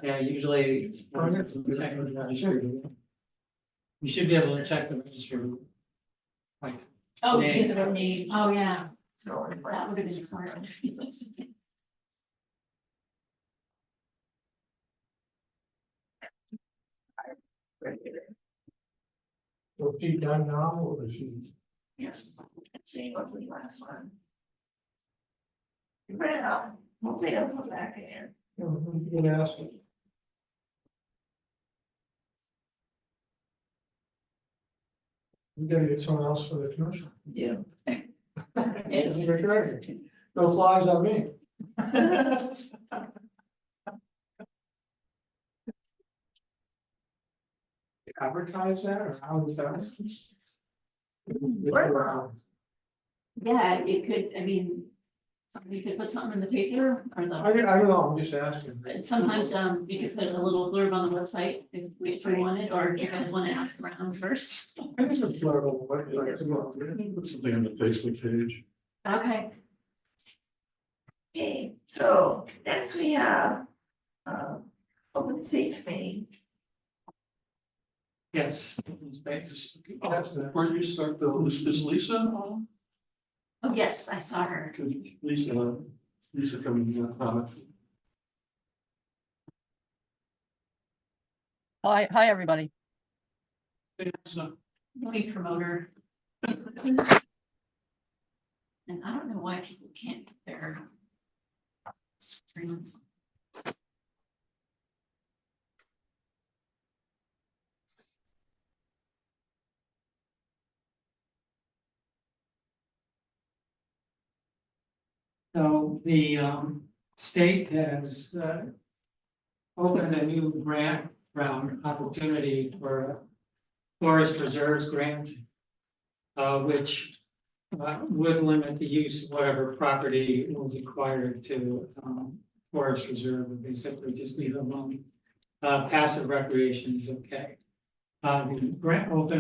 Yeah, usually. You should be able to check the register. Like, Oh, name. get the real name. Oh, yeah. That would have been smart. Was he done now, or was he? Yes, let's see what the last one. Print it out, hopefully it'll come back in. You can ask him. We gotta get someone else for the commission. Yeah. It's, No flies on me. Advertise that, or how is that? yeah, it could, I mean, somebody could put something in the paper or I the. don't know, I'm just asking. And sometimes, you could put a little blurb on the website if we wanted, or if you guys wanna ask around first. I think it's plural, but like, Put something on the Facebook page. Okay, Okay, so next we have, open space committee. yes. Before you start, though, is Lisa on? oh, yes, I saw her. Could Lisa coming in, comment? Hi, everybody. So, We promote her. And I don't know why people can't get their screens. So the state has opened a new grant round opportunity for a forest reserves grant. Which would limit the use of whatever property was acquired to forest reserve, and basically just leave alone. Passive recreation is okay. The grant round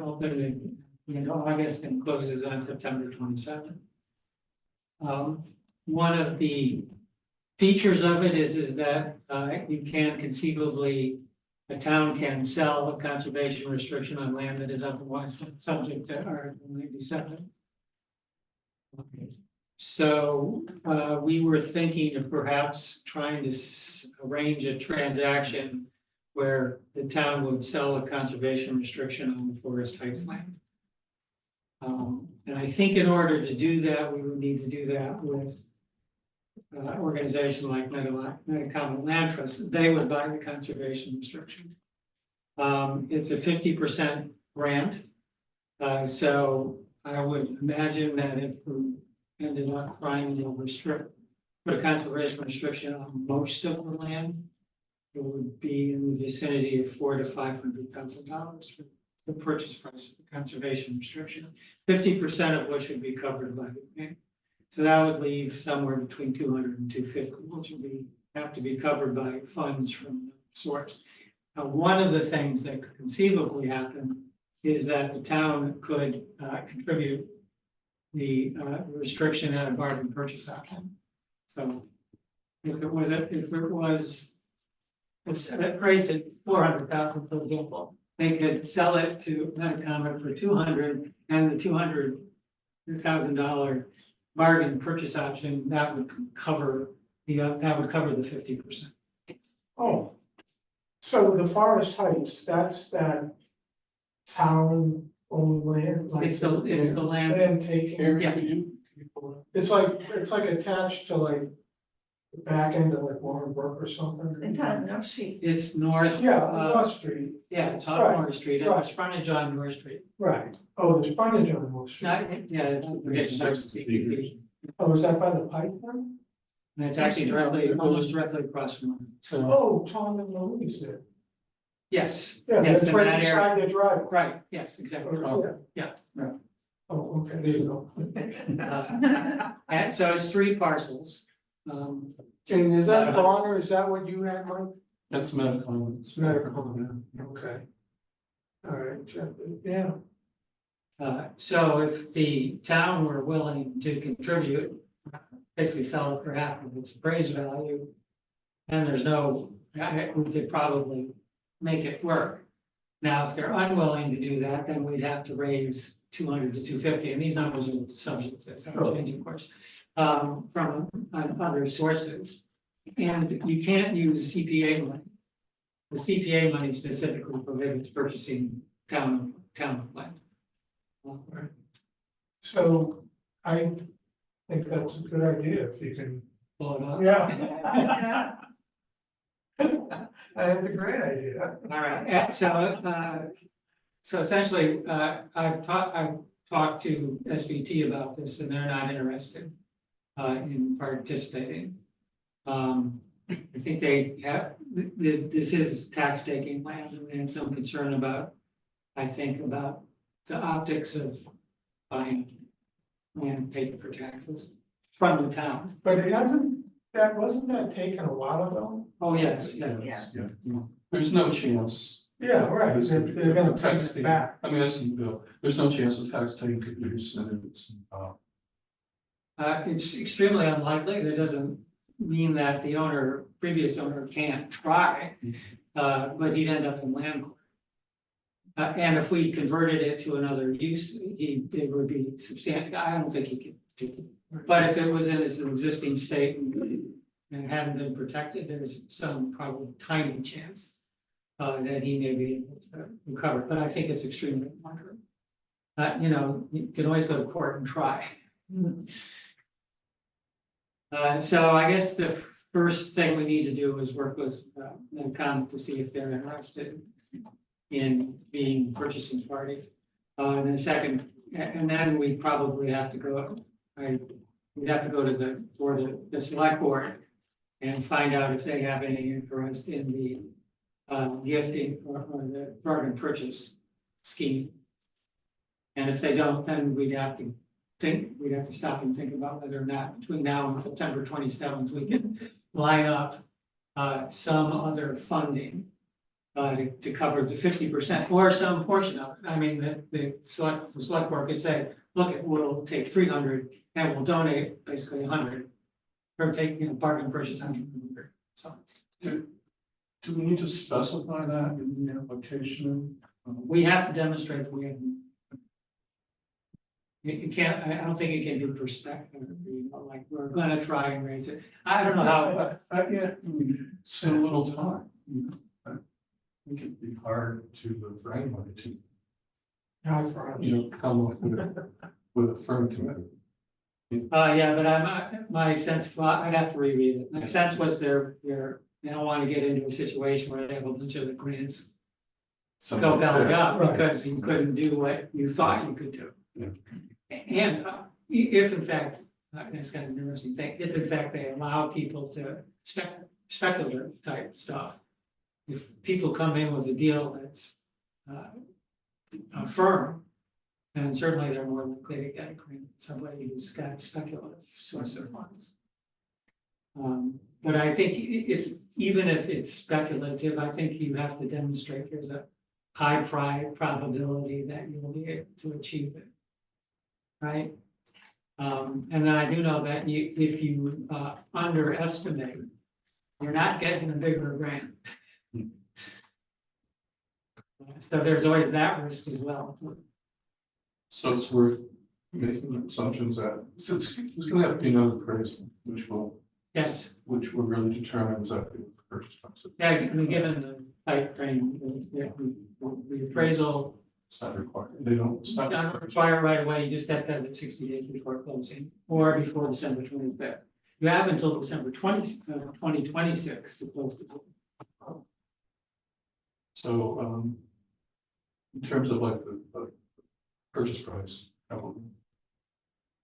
opened in August and closes on September 27th. One of the features of it is that you can conceivably, a town can sell a conservation restriction on land that is otherwise subject to Article 97. So we were thinking of perhaps trying to arrange a transaction where the town would sell a conservation restriction on the Forest Heights land. And I think in order to do that, we would need to do that with organization like Metacomet Land Trust. They would buy the conservation restriction. It's a 50% grant. So I would imagine that if we ended up trying to put a conservation restriction on most of the land, it would be in the vicinity of $400,000 to $500,000 for the purchase price of the conservation restriction, 50% of which would be covered by the grant. So that would leave somewhere between 200 and 250, which would have to be covered by funds from the source. Now, one of the things that could conceivably happen is that the town could contribute the restriction at a bargain purchase option. So if it was it's appraised at 400,000, for example, they could sell it to Metacomet for 200, and the $200,000 bargain purchase option that would cover the 50%. Oh, so the Forest Heights, that's that town owned land? Like It's the land. Land taking, Eric, Yeah. could you pull it? it's like attached to like the back end of like Warren Brook or something? The town of North Street. It's north. Yeah, on North Street, Yeah, it's on Right, North Street, and it's frontage on North Street. right, oh, there's frontage on North Street, Don't forget to start with CPP. oh, is that by the pipeline? And it's actually it goes directly across from it. So, Oh, Tom and Louise there, yes. yeah, yes, that's in right that area. beside their driveway. Right, yes, exactly. Yeah. Oh, okay, there you go. And so it's 3 parcels. And is that Bonner, is that what you had, Mike? That's Metacomet. It's Metacomet, okay. All right, check it, yeah. So if the town were willing to contribute, basically sell it for half of its appraised value. And there's we could probably make it work. Now, if they're unwilling to do that, then we'd have to raise 200 to 250, and these numbers are subject to some change, of course, from other sources. And you can't use CPA money. The CPA money specifically prohibits purchasing town land. So I think that's a good idea if you can, Pull it up. yeah. That's a great idea. All right, so essentially, I've talked to SVT about this, and they're not interested in participating. I think they have, this is tax taking land, and they had some concern about, I think, about the optics of buying land paid for taxes from the town. But wasn't that taken a while ago? Oh, yes, yeah. Yeah. There's no chance. Yeah, right, There's they're gonna take tax it taking- back. I mean, that's, there's no chance the tax taking could be rescinded. It's extremely unlikely. That doesn't mean that the previous owner can't try, but he'd end up in land court. And if we converted it to another use, it would be substantial. I don't think he could do it. But if it was in its existing state and hadn't been protected, there's some probably tiny chance that he may be able to recover, but I think it's extremely unlikely. You can always go to court and try. So I guess the first thing we need to do is work with Metacomet to see if they're interested in being purchasing party. And then second, and then we probably have to go we'd have to go to the select board and find out if they have any interest in the gifting or the bargain purchase scheme. And if they don't, then we'd have to stop and think about whether or not between now and September 27th, we can line up some other funding to cover the 50% or some portion of it. I mean, the select board could say, look, we'll take 300 and we'll donate basically 100. Or take, bargain purchase 100. So Do we need to specify that in the application? we have to demonstrate that we have. You can't, I don't think it can be perspective, like, we're gonna try and raise it. I don't know how. It's a little time. I think it'd be hard to, for anybody to, Not for us. come up with a firm commitment. Yeah, but my sense, well, I'd have to reread it. My sense was they don't want to get into a situation where they have a bunch of the grants go belly up Right. because you couldn't do what you thought you could do. Yeah. And if in fact, that's kind of an interesting thing, if in fact they allow people to speculative type stuff. If people come in with a deal that's firm, then certainly they're more likely to get a grant than somebody who's got a speculative source of funds. But I think it's, even if it's speculative, I think you have to demonstrate there's a high probability that you'll be able to achieve it. Right? And then I do know that if you underestimate, you're not getting a bigger grant. So there's always that risk as well. So it's worth making assumptions that, since it's gonna have to be another appraisal, which will really determine exactly what the purchase price is. Yeah, I mean, given the type frame, the appraisal. It's not required, they don't, it's not. Not required right away, you just have to have it 60 days before closing, or before December 25th. You have until December 2026 to close the deal. So, in terms of like the purchase price, I will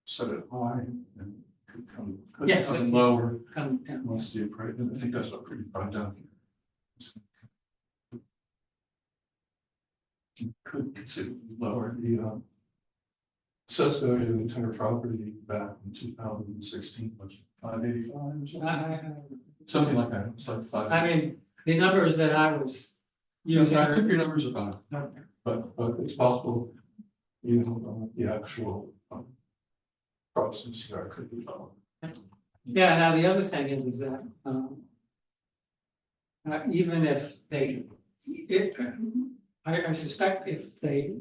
set it high and could Yes, come lower Come down. once the appraisal, I think that's what pretty far down here. You could consider lower the assessed value of the entire property back in 2016 was 585 or something. Something like that, it's like 5. I mean, the numbers that I was I think using. your numbers are fine, but it's possible, the actual process here could be lower. Yeah, now the other thing is that, even if they, I suspect if they,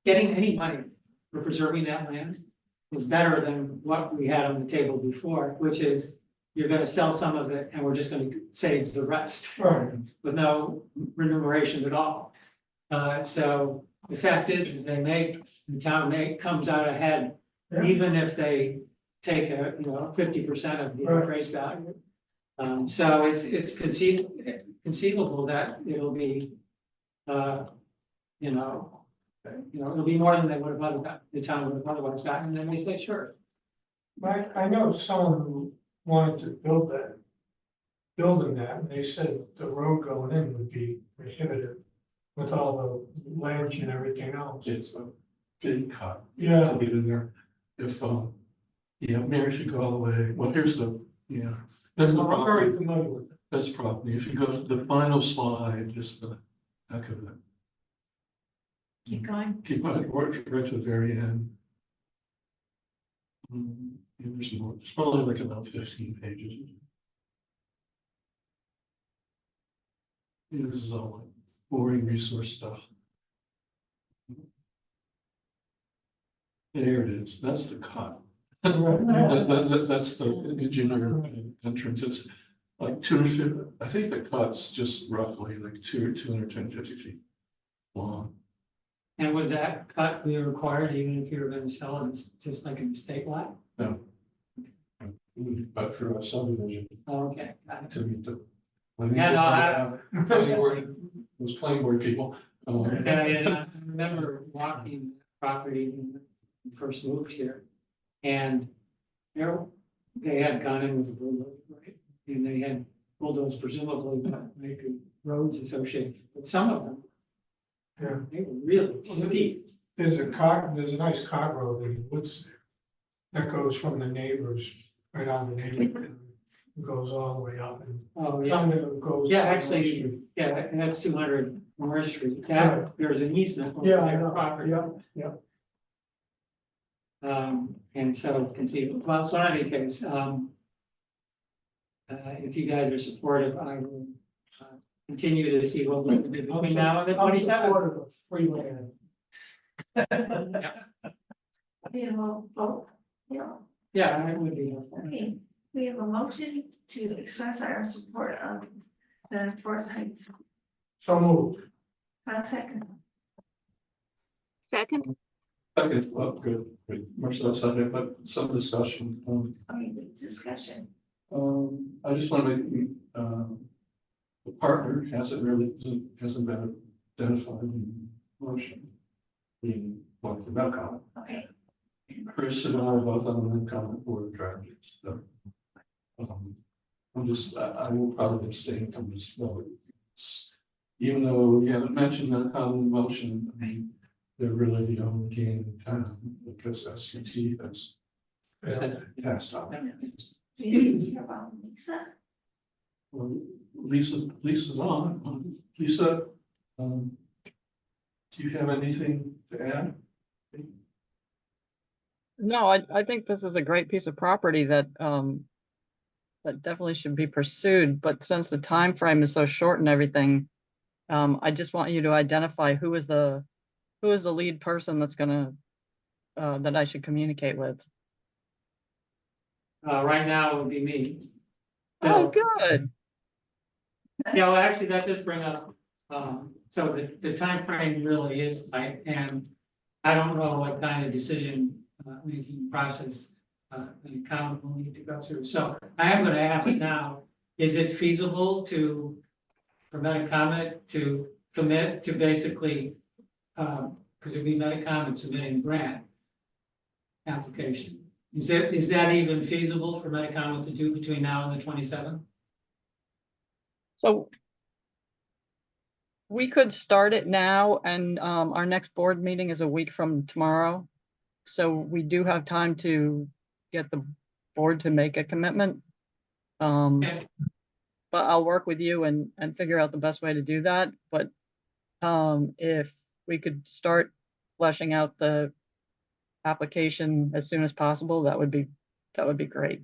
getting any money for preserving that land is better than what we had on the table before, which is you're gonna sell some of it and we're just gonna save the rest. Right. With no remuneration at all. So the fact is the town comes out ahead, Yeah. even if they take 50% of the Right. appraised value. So it's conceivable that it'll be, it'll be more than they would have got, the town would have otherwise gotten, and then they say, sure. I know someone who wanted to build that. Building that, and they said the road going in would be prohibitive with all the ledge and everything else. It's a big cut. Yeah. To get in there, if, Mary should go all the way, well, here's the, that's the I'm very property, familiar with it. that's property, if you go to the final slide, just the heck of it. Keep going. Keep on, right to the very end. There's more, it's probably like about 15 pages. This is all like boring resource stuff. There it is, that's the cut. That's the engineer entrance, it's like 250, I think the cut's just roughly like 250 feet long. And would that cut be required even if you were gonna sell it, just like in the state lot? No. But for a subdivision, Oh, okay, got it. to meet the. Yeah, no, Planning board, those planning board people. And I remember walking the property when we first moved here. And they had gone in with a bulldozer, right? And they had bulldozed presumably that make roads associated, but some of them. Yeah. They were really steep. There's a nice cart road in the woods there. That goes from the neighbors, right on the neighbor, goes all the way up and Oh, yeah. kind of goes. Yeah, down actually, Street. yeah, and that's 200 Morris Street. Right. That, there's an easement. over Yeah, I their know, property. yeah. And so conceivable, well, so in any case, if you guys are supportive, I will continue to see what we can do between now and the 27th. We have a vote, Yeah, I would be. okay, we have a motion to express our support of the Forest Heights. So moved. Second, Second, Okay, well, good, much less subject, but some discussion. okay, discussion. I just want to make, the partner hasn't been identified in motion. Being what the Melcom. Okay, Chris and I are both on the Melcom board of directors, so. I will probably abstain from this vote. Even though we haven't mentioned Melcom in motion, I mean, they're really the only game in town, because SCT has. Passed on. we didn't hear about Lisa. Well, Lisa's on. Lisa, do you have anything to add? No, I think this is a great piece of property that that definitely should be pursued, but since the time frame is so short and everything, I just want you to identify who is the lead person that's gonna that I should communicate with. Right now it would be me. Oh, good. Yeah, well, actually, that does bring up, so the timeframe really is tight, and I don't know what kind of decision making process the county will need to go through. So I am gonna ask now, is it feasible for Metacomet to commit to basically, because it'd be Metacomet submitting grant application. Is that even feasible for Metacomet to do between now and the 27th? So we could start it now, and our next board meeting is a week from tomorrow. So we do have time to get the board to make a commitment. Okay. But I'll work with you and figure out the best way to do that. But if we could start fleshing out the application as soon as possible, that would be great.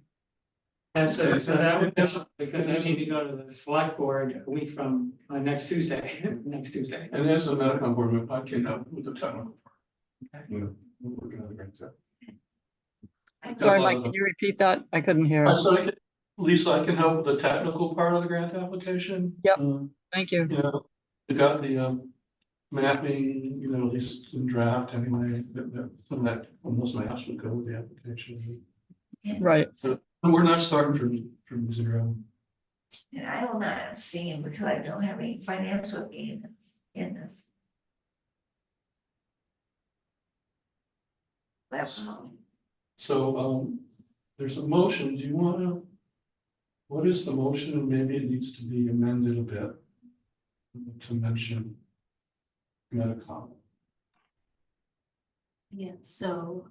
And so that would, because I need to go to the select board a week from next Tuesday, next Tuesday. And as a Melcom board member, I can help with the technical part. You know, we're gonna bring that. Sorry, Mike, can you repeat that? I couldn't hear. Lisa, I can help with the technical part of the grant application. Yep. Thank you. You know, we got the mapping, you know, at least in draft anyway, some of that, almost maps would go with the application. Right. So we're not starting from zero. And I will not abstain because I don't have any financial gain in this. That's all. So there's a motion. Do you wanna? What is the motion? Maybe it needs to be amended a bit to mention Metacom. Yeah, so.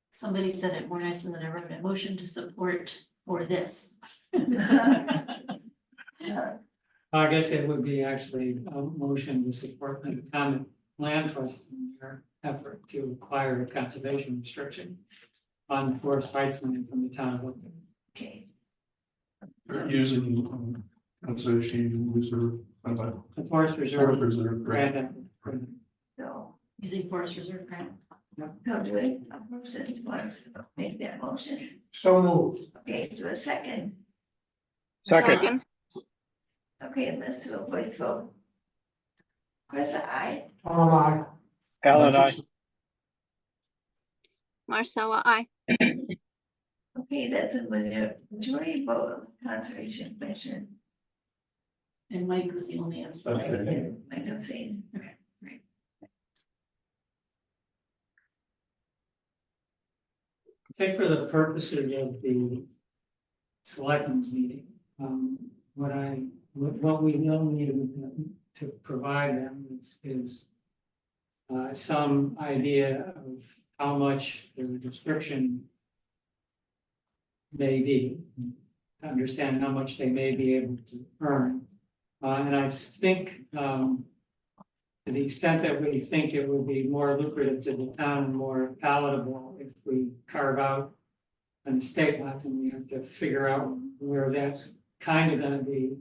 Somebody said it more nicer than I wrote it, motion to support for this. I guess it would be actually a motion to support the common land trust in their effort to acquire a conservation restriction on Forest Heights land from the town of Woodbury. Okay. They're using conservation reserve. The Forest Reserve grant. grant. So, Using Forest Reserve grant. no, do it, a person wants to make that motion. So moved. Okay, do a second. second, Okay, let's do a voice vote. Chris, I. I. Alan, I. Marcella, I. Okay, that's a majority vote of the Conservation Commission. And Mike was the only abstain. Okay. I can see. Okay, great. say for the purposes of the selectmen's meeting, what we will need to provide them is some idea of how much the restriction may be, to understand how much they may be able to earn. And I think, to the extent that we think it would be more lucrative to the town and more palatable if we carve out an estate lot, then we have to figure out where that's kind of gonna be.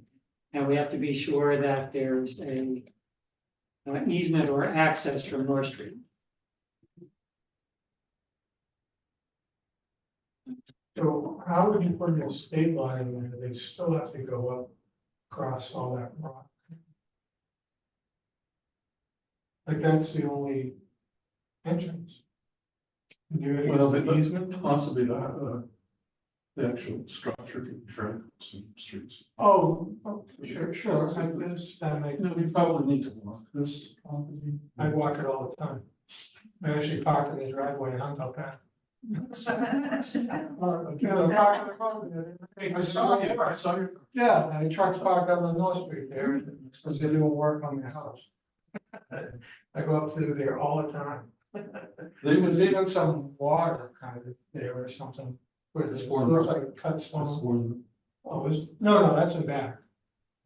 And we have to be sure that there's an easement or access from North Street. So how would you put an estate lot in there? They still have to go up across all that rock. Like that's the only entrance. Do you Well, have an easement? possibly the actual structure could be tracked some streets. Oh, sure, I guess that makes, No, we probably need to walk this property. I walk it all the time. I actually parked in the driveway and hung out back. I saw you, I saw you. Yeah, and the trucks parked up on North Street there, because they're doing work on their house. I go up through there all the time. There was even some water kind of there or something, where it looks like a cut stone. Oh, no, that's in back.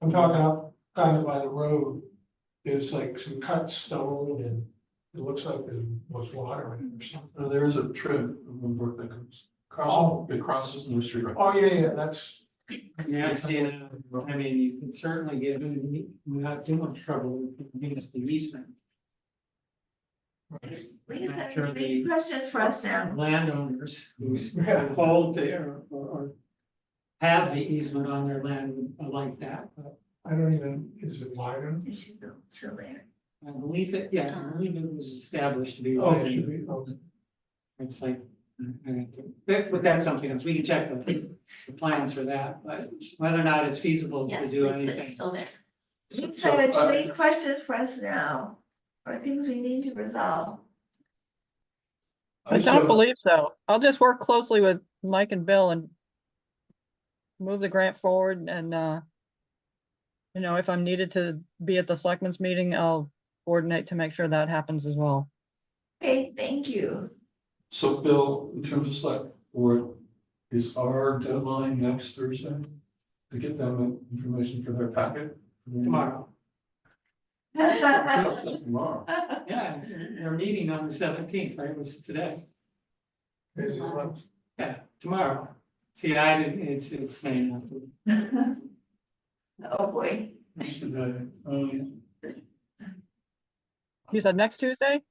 I'm talking up kind of by the road. There's like some cut stone and it looks like there was water in it or something. There is a trip from Brook that comes across, it crosses New Street. Right. Oh, yeah, that's. Yeah, I mean, you can certainly get, without too much trouble, giving us the easement. Lisa, Not sure any the- question for us now? Landowners who hold there or have the easement on their land would like that, but I don't even, is it wider? Is it still there? I believe it, yeah, I believe it was established to be. Oh, it wider. should be, okay. It's like, but that's something else, we can check the plans for that, but whether or not it's feasible to Yes, do it's anything. still there. Lisa, do you have any questions for us now? Or things we need to resolve? I don't believe so. I'll just work closely with Mike and Bill and move the grant forward and, you know, if I'm needed to be at the selectmen's meeting, I'll coordinate to make sure that happens as well. Okay, thank you. So Bill, in terms of select board, is our deadline next Thursday to get them information for their packet? Tomorrow, Yes, tomorrow. yeah, they're meeting on the 17th, right, it was today, Is it left? yeah, tomorrow. See, I didn't, it's May now. Oh, boy. Yesterday, You said next Tuesday?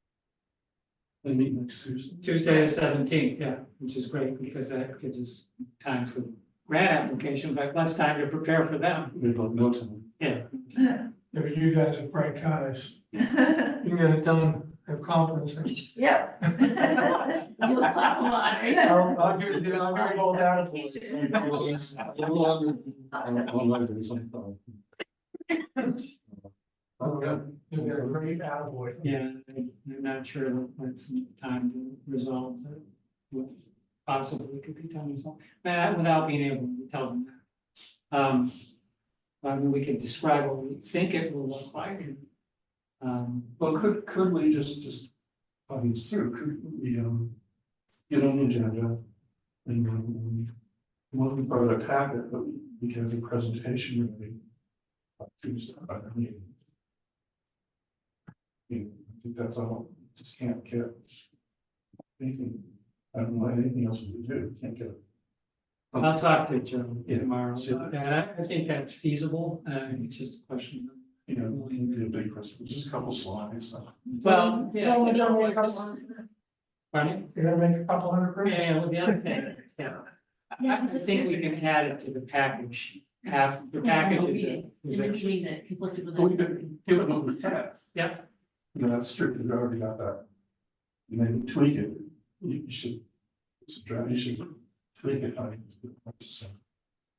they meet next Tuesday. Tuesday the 17th, yeah, which is great because that gives us time for grant application, but less time to prepare for them, We don't know time. yeah. Yeah, but you guys are bright guys. You can get it done, have confidence. Yep. You'll clap a lot, right? I'll give you, I'll give you all that. Okay. You'll get a great attaboy. Yeah, I'm not sure what's time to resolve what possibly could be done without being able to tell them that. I mean, we could describe what we think it will look like. Well, could we just talk this through, could we, get on the agenda? And then, one be part of the packet, but we can have a presentation ready. Tuesday, I mean. I think that's all, just can't get. Anything, I don't know anything else we can do, can't get. I'll talk to Joe Yeah. tomorrow, and I think that's feasible, it's just a question of. You know, be a big presentation, just a couple slides, so. Well, yeah. You're gonna make a couple Pardon? $100 grand. Yeah, well, the other thing, yeah. I think we can add it to the package, have, the package is In a, the meeting that conflicted with. We us. could give it over text. Yep. You know, that's true, we've already got that. And then tweak it, you should, it's a draft, you should tweak it, I think.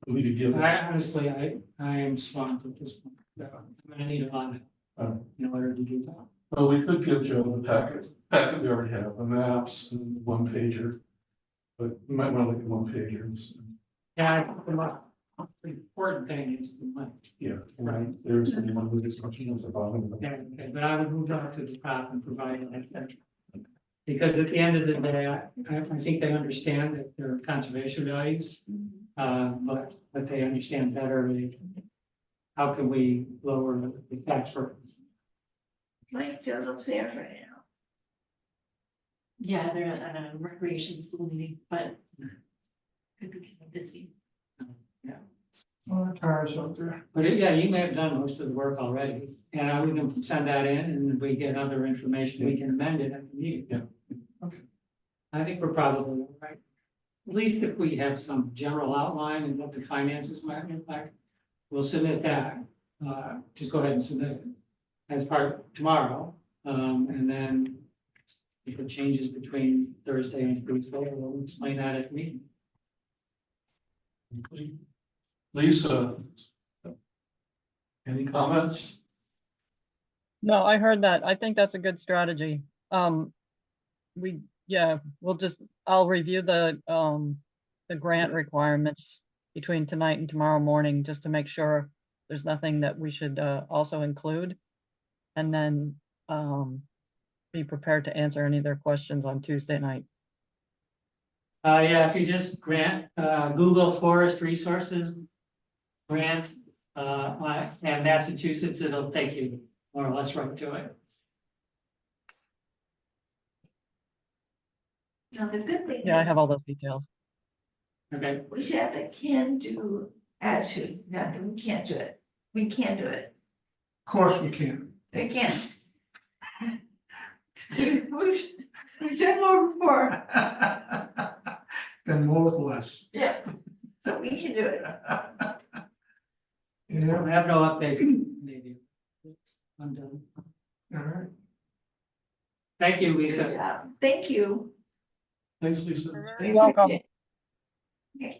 We could give it. I honestly, I am swamped at this point, I'm gonna need a lot in order to do that. Well, we could give Joe the packet we already have, the maps and one pager. But you might want to look at one pagers. Yeah, I think the most important thing is the money. Yeah, right, there's one with instructions at the bottom. Okay, but I would move on to the top and provide that. Because at the end of the day, I think they understand that there are conservation values. But they understand better, how can we lower the tax burden? Mike Joseph's there right now. Yeah, they're at a recreation school meeting, but could be kind of busy. Cars out there. But yeah, you may have done most of the work already, and we can send that in, and if we get other information, we can amend it at the meeting. Yeah. Okay. I think we're probably all right. At least if we have some general outline and what the finances might look like, we'll submit that. Just go ahead and submit it as part tomorrow, and then if it changes between Thursday and Tuesday, we'll explain that at the meeting. Lisa, any comments? No, I heard that. I think that's a good strategy. I'll review the grant requirements between tonight and tomorrow morning, just to make sure there's nothing that we should also include. And then be prepared to answer any of their questions on Tuesday night. Yeah, if you just Google Forest Resources grant, and Massachusetts, it'll take you more or less right to it. Now, the good thing Yeah, I is, have all those details. Okay, we should have a can-do attitude, not that we can't do it. We can do it. Of course we can. We can. We've done more before. Then more with less. Yeah. So we can do it. Yeah, I have no updates. Maybe. I'm done. all right. Thank you, Good Lisa. job. Thank you. Thanks, Lisa. You're welcome. Okay.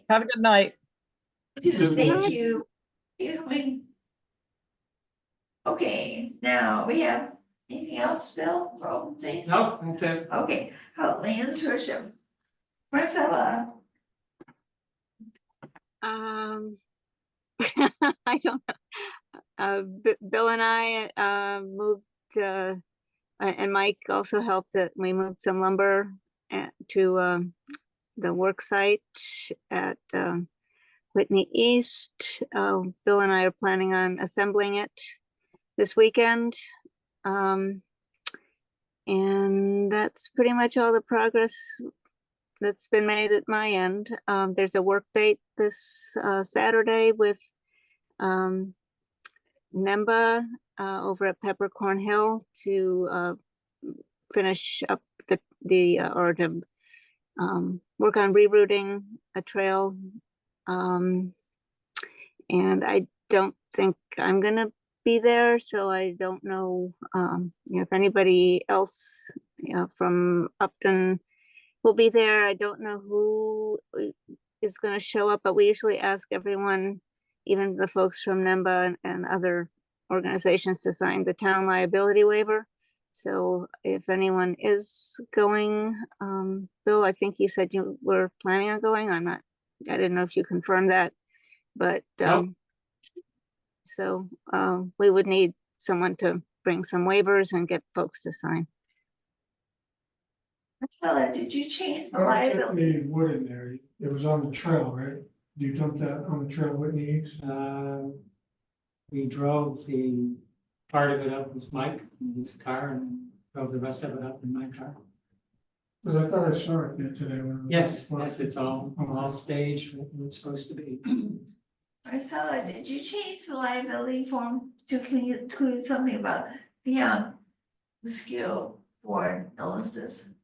Have a good night. Thank you. Okay, now we have anything else, Bill, for open things? No, that's it. Okay, land stewardship. Marcella, I don't know. Bill and I moved, and Mike also helped that we moved some lumber to the work site at Whitney East. Bill and I are planning on assembling it this weekend. And that's pretty much all the progress that's been made at my end. There's a work date this Saturday with NEMBA over at Peppercorn Hill to finish up or to work on rerouting a trail. And I don't think I'm gonna be there, so I don't know, if anybody else from Upton will be there. I don't know who is going to show up, but we usually ask everyone, even the folks from NEMBA and other organizations, to sign the town liability waiver. So if anyone is going, Bill, I think you said you were planning on going. I didn't know if you confirmed that, but Nope. so we would need someone to bring some waivers and get folks to sign. Marcella, did you change the I liability? need wood in there. It was on the trail, right? You dumped that on the trail, Whitney East? We drove the part of it up with Mike in his car and drove the rest of it up in my car. But I thought I saw it there today. when I was- Yes, it's all staged, what it's supposed to be. Marcella, did you change the liability form to include something about the mosquito borne illnesses?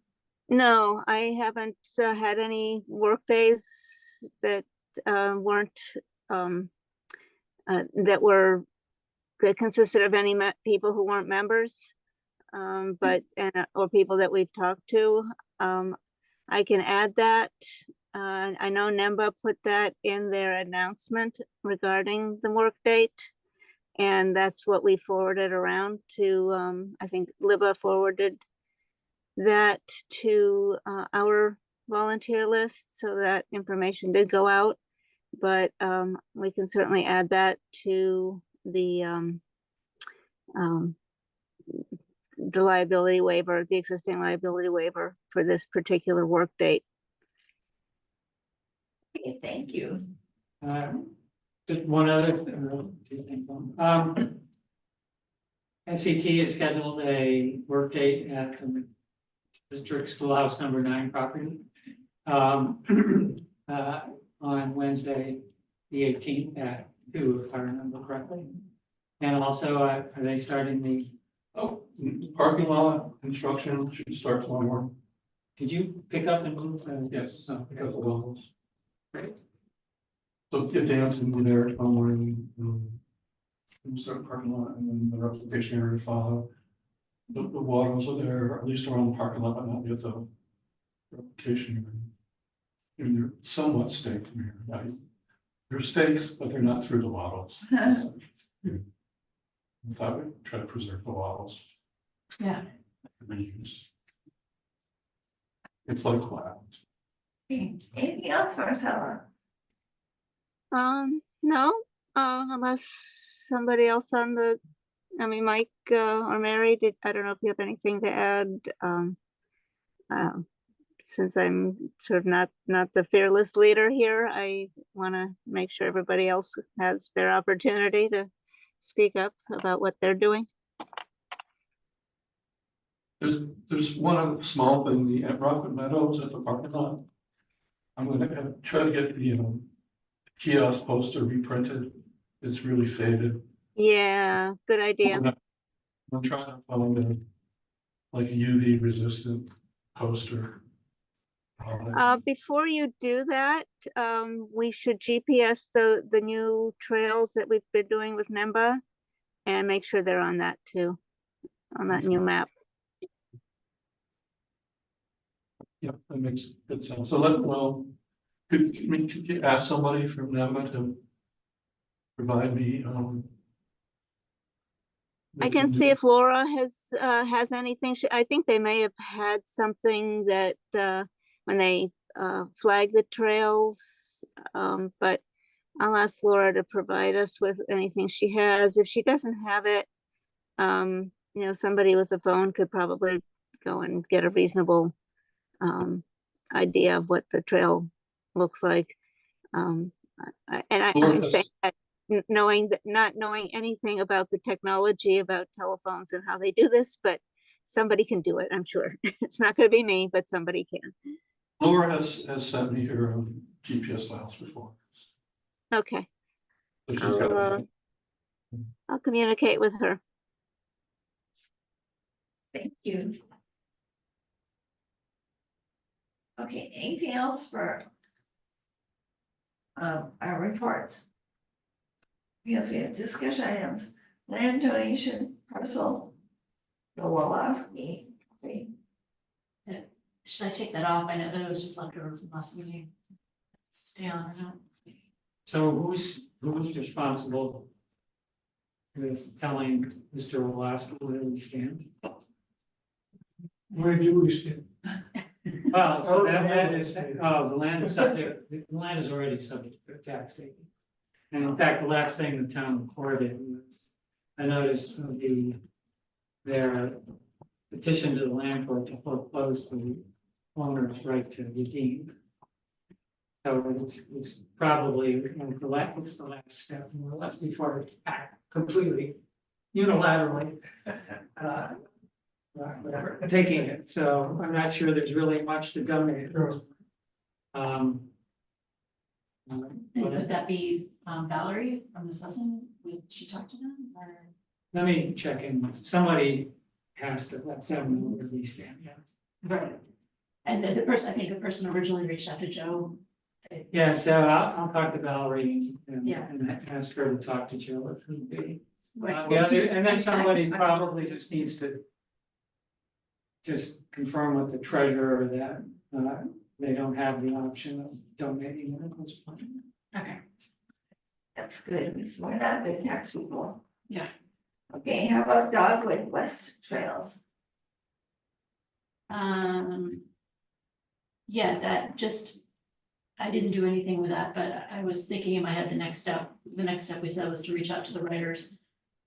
No, I haven't had any work days that weren't that consisted of any people who weren't members, or people that we've talked to. I can add that. I know NEMBA put that in their announcement regarding the work date, and that's what we forwarded around to. I think Libba forwarded that to our volunteer list, so that information did go out. But we can certainly add that to the liability waiver, the existing liability waiver for this particular work date. Okay, thank you. Just one other thing. SVT has scheduled a work date at the district schoolhouse number 9 property. On Wednesday, the 18th at 2, if I remember correctly. And also, are they starting the, Parking lot construction should start tomorrow morning. did you pick up and move? Yes, Oh, because of the levels. great. So get Dan's gonna be there tomorrow morning. We'll start parking lot and then the replication area to follow. The water's are there, at least around the parking lot, but not yet the replication area. And they're somewhat staked from here. Right? They're stakes, but they're not through the wattles. I thought we'd try to preserve the wattles. Yeah. Reuse. It's like flat. Okay, anything else, Marcella? No, unless somebody else on the, I mean, Mike or Mary, I don't know if you have anything to add. Since I'm sort of not the fearless leader here, I want to make sure everybody else has their opportunity to speak up about what they're doing. There's one other small thing, the at Rockwood Meadows at the parking lot. I'm gonna try to get the kiosk poster reprinted. It's really faded. Yeah, good idea. I'm trying to find like a UV resistant poster. Before you do that, we should GPS the new trails that we've been doing with NEMBA and make sure they're on that too, on that new map. Yeah, that makes good sense. So could you ask somebody from NEMA to provide me? I can see if Laura has anything. I think they may have had something that when they flag the trails, but I'll ask Laura to provide us with anything she has. If she doesn't have it, somebody with a phone could probably go and get a reasonable idea of what the trail looks like. I'm saying that not knowing anything about the technology, about telephones and how they do this, but somebody can do it, I'm sure. It's not going to be me, but somebody can. Laura has sent me her GPS files before. Okay. So I'll communicate with her. Thank you. Okay, anything else for our reports? Because we have discussion items, land donation parcel, the Woloski. Should I take that off? I know that it was just left over from last meeting. Stay on or not? So who's responsible with telling Mr. Wolaski where we stand? Where do we stand? Well, so that is, the land is subject, the land is already subject to tax taking. And in fact, the last thing the town recorded was, I noticed their petition to the land court to foreclose the owner's right to redeem. So it's probably the last step, more or less, before it act completely unilaterally. Taking it, so I'm not sure there's really much to donate. Would that be Valerie from the Susan? Would she talk to them or? Let me check in, somebody has to let them know where we stand, yeah. Right. And the person, I think the person originally reached out to Joe. Yeah, so I'll talk to Valerie and Yeah. ask her to talk to Joe if need be. Right. And then somebody probably just needs to just confirm with the treasurer that they don't have the option of donating it at this point. Okay. That's good, because we're not the tax people. Yeah. Okay, how about Dogwood West Trails? Yeah, that just, I didn't do anything with that, but I was thinking in my head, the next step we said was to reach out to the writers.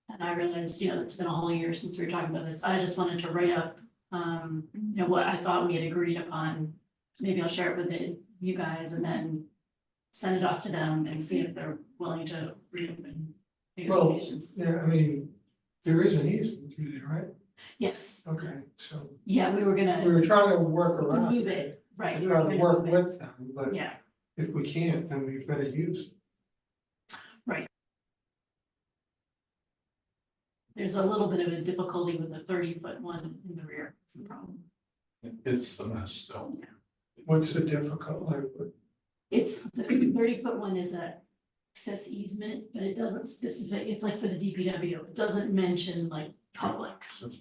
And I realized, it's been a whole year since we were talking about this. I just wanted to write up, what I thought we had agreed upon. Maybe I'll share it with you guys and then send it off to them and see if they're willing to reopen negotiations. Yeah, I mean, there is an easement through there, right? Yes, Okay, so yeah, we were we gonna were trying to work around move it. it, right. we were Try gonna to work move it. with them, but Yeah, if we can't, then we've got to use. there's a little bit of a difficulty with the 30-foot one in the rear, it's the problem. It's a mess still. What's the difficult, like, It's, the 30-foot one is a access easement, but it doesn't it's like for the DPW, it doesn't mention like public.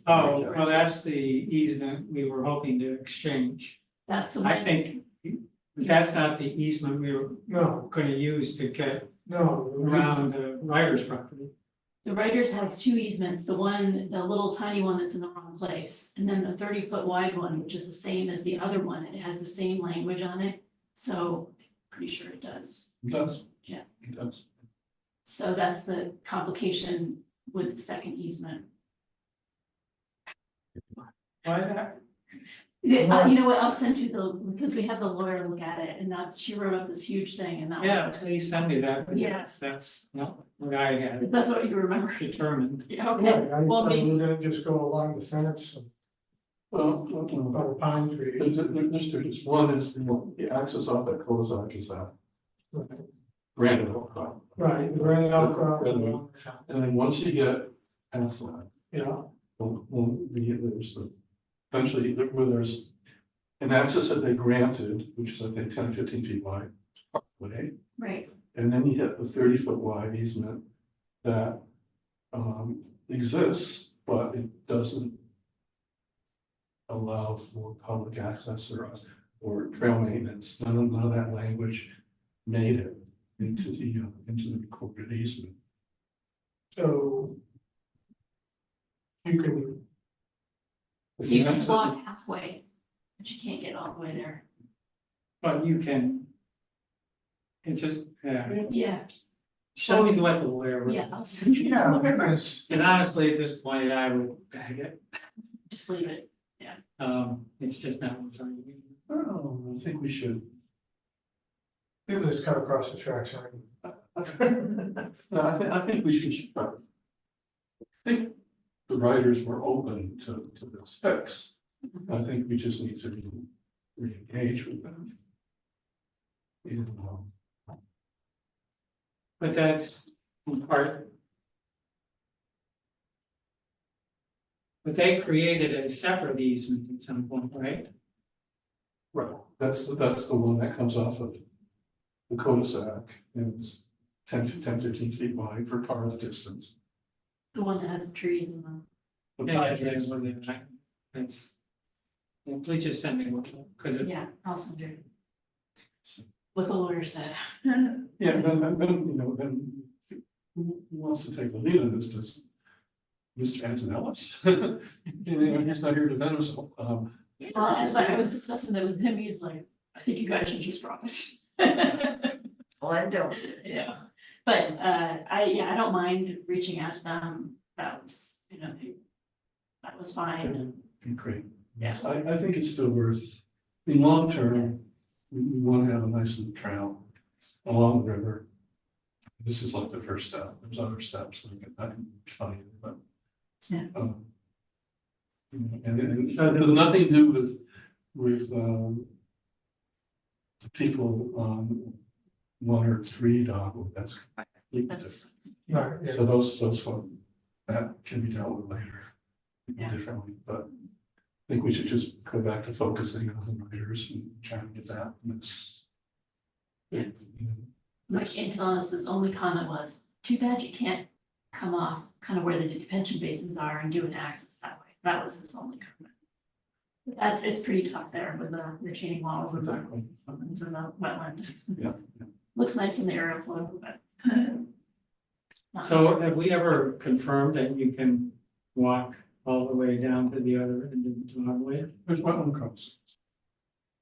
Oh, well, that's the easement we were hoping to exchange. That's the I one, think that's not the easement we were no, gonna use to get no. around the writer's property. the writers has two easements, the little tiny one that's in the wrong place, and then the 30-foot wide one, which is the same as the other one, it has the same language on it, so pretty sure it does. It does. Yeah. It does. So that's the complication with the second easement. Why not? You know what, I'll send you because we had the lawyer look at it, and she wrote up this huge thing, and that. Yeah, please send me that. Yes. That's not what I had If that's what you remember. determined. Yeah, okay, Right, I well, thought we maybe, were gonna just go along the fence and Well, by the pine tree. there's one is the access off that cul-de-sac is that granite outcrop. Right, the granite outcrop. And then once you get past that, Yeah, there's the, eventually, where there's an access that they granted, which is I think 10 or 15 feet wide. Way, right, and then you hit the 30-foot wide easement that exists, but it doesn't allow for public access or trail maintenance. None of that language made it into the recorded easement. so. You can, so you can Access- walk halfway, but you can't get all the way there. But you can. It just, Yeah, show me what the lawyer wrote. yeah, I'll send you. yeah, the lawyer. because, And honestly, at this point, I would bag it. Just leave it, It's just not what's on you. Oh, I think we should. people just cut across the tracks, No, I think we should. I think the writers were open to this fix. I think we just need to re-engage with them. But that's in part. But they created a separate easement at some point, right? Right, that's the one that comes off of the cul-de-sac, and it's 15 feet wide for part of the distance. The one that has the trees and the. The Yeah, pine that's trees. what they- that's. And please just send me what, because it, Yeah, I'll send you. What the lawyer said. Yeah, then, who wants to take the lead on this, does Mr. Antonellis? He's not here to defend himself, As I was discussing that with him, he's like, I think you guys should just drop it. Well, I don't. Yeah, but I don't mind reaching out to them, that was, that was fine. great. Yeah. I think it's still worth, in long term, we want to have a nice little trail along the river. This is like the first step, there's other steps that I can find, but. Yeah. And so there's nothing to do with the people on 1 or 3 Dogwood, that's completely That's, right, different. yeah. So those one, that can be dealt with later. Yeah. Differently, but I think we should just go back to focusing on the writers and trying to get that mix. Mike Antonis's only comment was, too bad you can't come off kind of where the detention basins are and do an access that way. That was his only comment. It's pretty tough there with the retaining walls and the Exactly. wetlands and the wetland. Yeah. Looks nice in the aerial photo, but. not so really. have we ever confirmed that you can walk all the way down to the other end of the driveway? There's wetland crossings.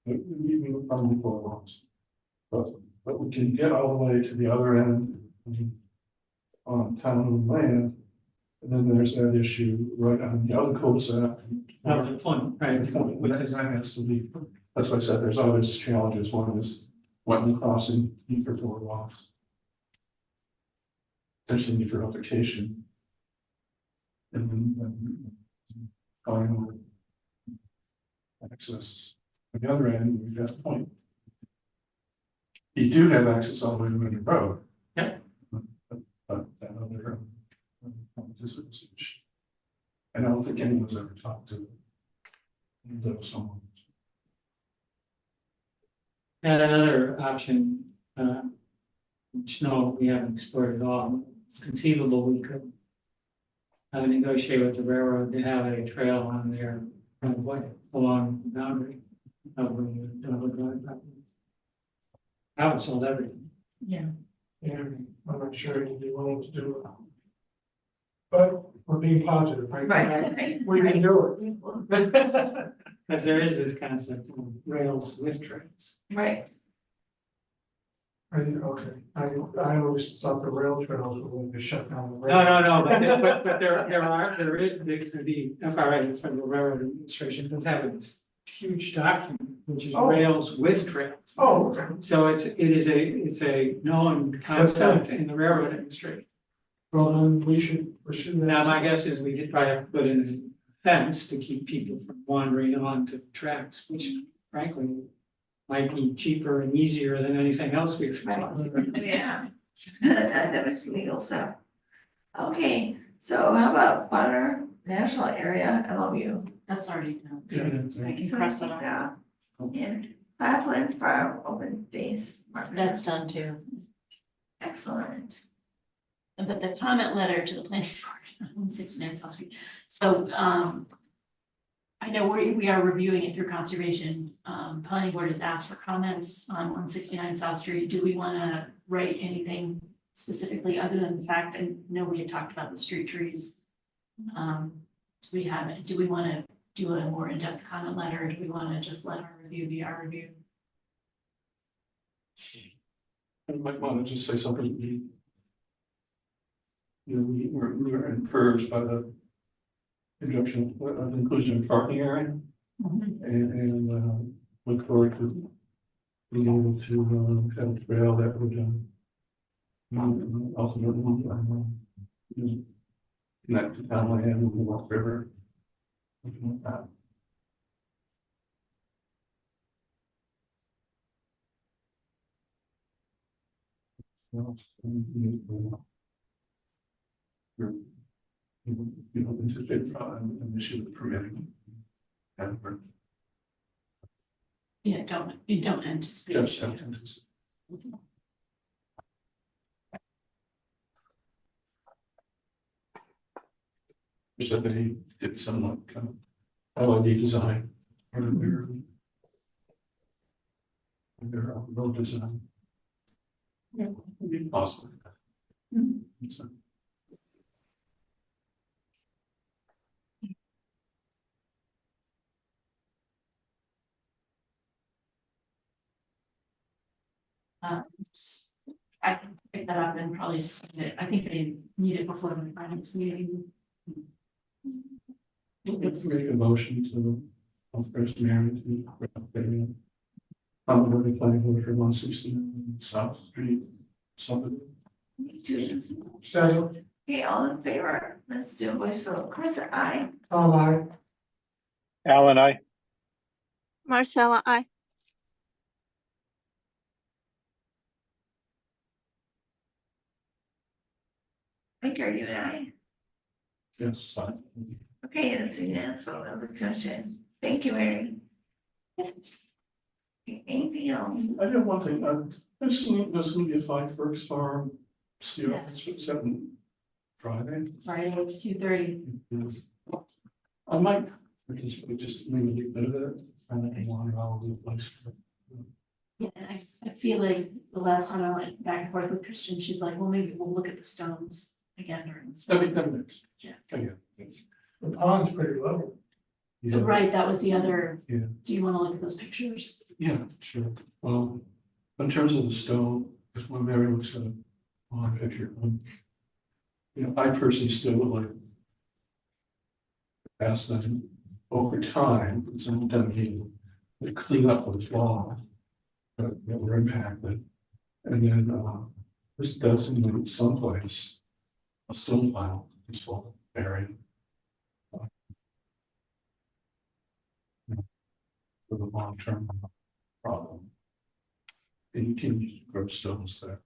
We would probably go lots. But we can get all the way to the other end on town land. And then there's that issue right on the other cul-de-sac. That's the point, right? Which is, that has to be, that's why I said there's other challenges. One is wetland crossing, need for boardwalks. Potentially need for application. And then going over access. On the other end, we've got the point. You do have access all the way to the road. Yep. But that other. I don't think anyone's ever talked to. Someone. And another option, which no, we haven't explored at all, it's conceivable we could negotiate with the railroad to have a trail on their right of way along the boundary of the Dover Drive property. I would solve everything. Yeah. And I'm not sure you'd be willing to do it. But we're being positive, right? Right. We can do it. Because there is this concept of rails with trains. Right. Okay, I always thought the rail trails were going to shut down the rail. No, but there is the FRA, Federal Railroad Administration, does have this huge document, which is Oh. rails with trains. Oh, okay. So it's a known concept in the railroad industry. Well, then we should pursue that. Now, my guess is we could probably put in a fence to keep people from wandering onto the tracks, which frankly might be cheaper and easier than anything else we've done. Yeah. That makes legal stuff. Okay, so how about Bonner National Area MOU? That's already done. Yeah. I can So cross take that off. that. And Claflin Farm Open Space Market. That's done too. Excellent. But the comment letter to the planning board on 169 South Street. So I know we are reviewing it through conservation. Planning board has asked for comments on 169 South Street. Do we want to write anything specifically other than the fact, I know we had talked about the street trees. Do we want to do a more in-depth comment letter, or do we want to just let our review be our review? I might want to just say something. We were encouraged by the introduction of inclusion of parking area and look forward to being able to have a trail that would ultimately connect to town land and the Walk River. Something like that. You know, anticipate an issue with permitting. Yeah, you don't anticipate. Yes, don't anticipate. So they did some like LED design or their road design. Yeah. Would be possible. So, I can pick that up and probably send it. I think they need it before the finance meeting. let's make a motion to authorize Mary to I'm going to be planning for 160 South Street something. Second, Okay, all in favor? Let's do a voice vote. Chris, aye. aye. Alan, I. Marcella, I. Mike, are you and I? Yes, fine. Okay, that's a unanimous vote of the commission. Thank you, Mary. Okay, anything else? I have one thing, there's going to be a Five Forks Farm, see, Yes. 7 Friday. Friday, 2:30. I might, just maybe a bit of it, and then wander all over the place. Yeah, and I feel like the last time I went back and forth with Christian, she's like, well, maybe we'll look at the stones again during this. That'd be nice. Yeah. Yeah. The pond's pretty low. Yeah, Right, that was the other, Yeah. do you wanna look at those pictures? yeah, sure. In terms of the stone, if when Mary looks at it on a picture, you know, I personally still would like to ask them over time, sometime to clean up the flaws that were impacted. And then, this does need someplace, a stone pile, this whole area. For the long-term problem. And you can grow stones there.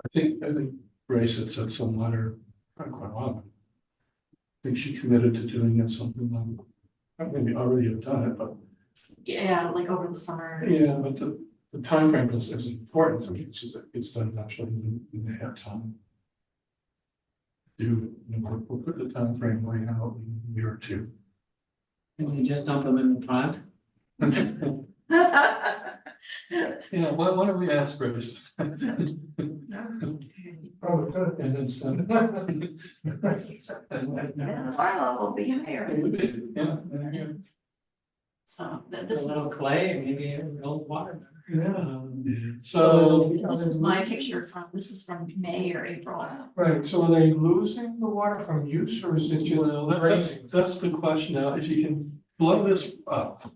I think Grace had said some letter, not quite a while ago. I think she committed to doing it something like, maybe already have done it, but Yeah, like over the summer. yeah, but the timeframe is important to me. It's just that it's done actually when they have time. We'll put the timeframe way out in a year or two. And you just dump them in the pond? Yeah, why don't we ask Grace? Probably good. And then send it. And the water level will be higher. Yeah. So A this little is, clay, maybe a little water. So, this is my picture from, this is from May or April. Right, so are they losing the water from use or is it just well, draining? that's the question now. If you can blow this up,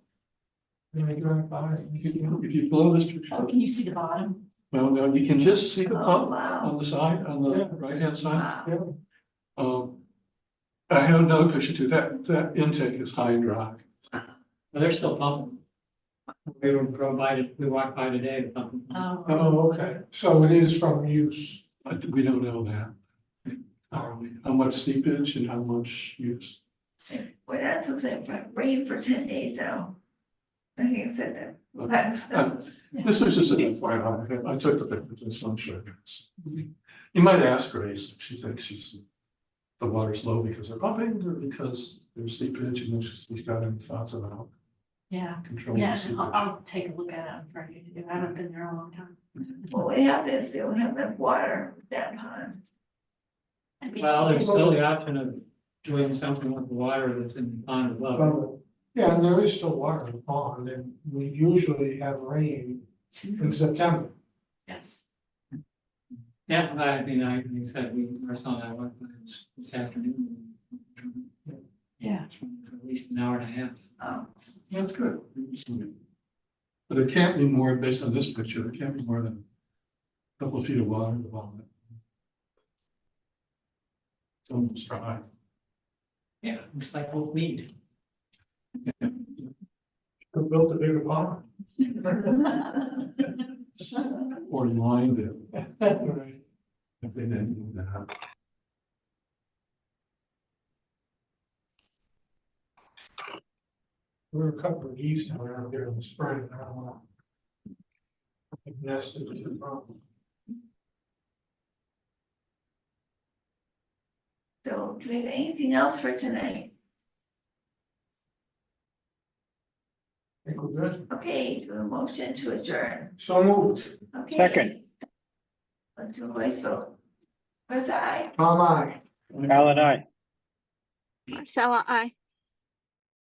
When they drive by? if you blow this picture Oh, up, can you see the bottom? well, no, you can just see the Oh, pump wow. on the side, on the right-hand side. Wow. I have another picture too. That intake is high and dry. But they're still pumping. We were provided, we walked by today, pumping. Oh, Oh, okay, so it is from use. But we don't know that. How much seepage and how much use. We're not supposed to have rain for 10 days now. I think it said that. That's- This is just an FYI. I took the picture, so I'm sure. You might ask Grace if she thinks the water's low because they're pumping or because there's seepage and if she's got any thoughts about yeah, controlling yeah, the seepage. I'll take a look at it on Friday. I haven't been there a long time. What would happen if they don't have enough water in that pond? I mean, Well, there's still the option of doing something with the water that's in the pond above. Yeah, and there is still water in the pond and we usually have rain in September. Yes. Yeah, I mean, like you said, our son and I went by this afternoon. Yeah. For at least an hour and a half. Oh, That's good. But it can't be more, based on this picture, it can't be more than a couple of feet of water above it. It's almost dry. Yeah, looks like old weed. We built a bigger pond. Or lined it, Right. if they didn't do that. There were a couple of geese down around here in the spring, I don't know. I think nested in the pond. so do we have anything else for tonight? I think we're good. Okay, do a motion to adjourn. So moved. Okay. Second. Let's do a voice vote. Where's I? Tom, I. Al and I. Marcella, I.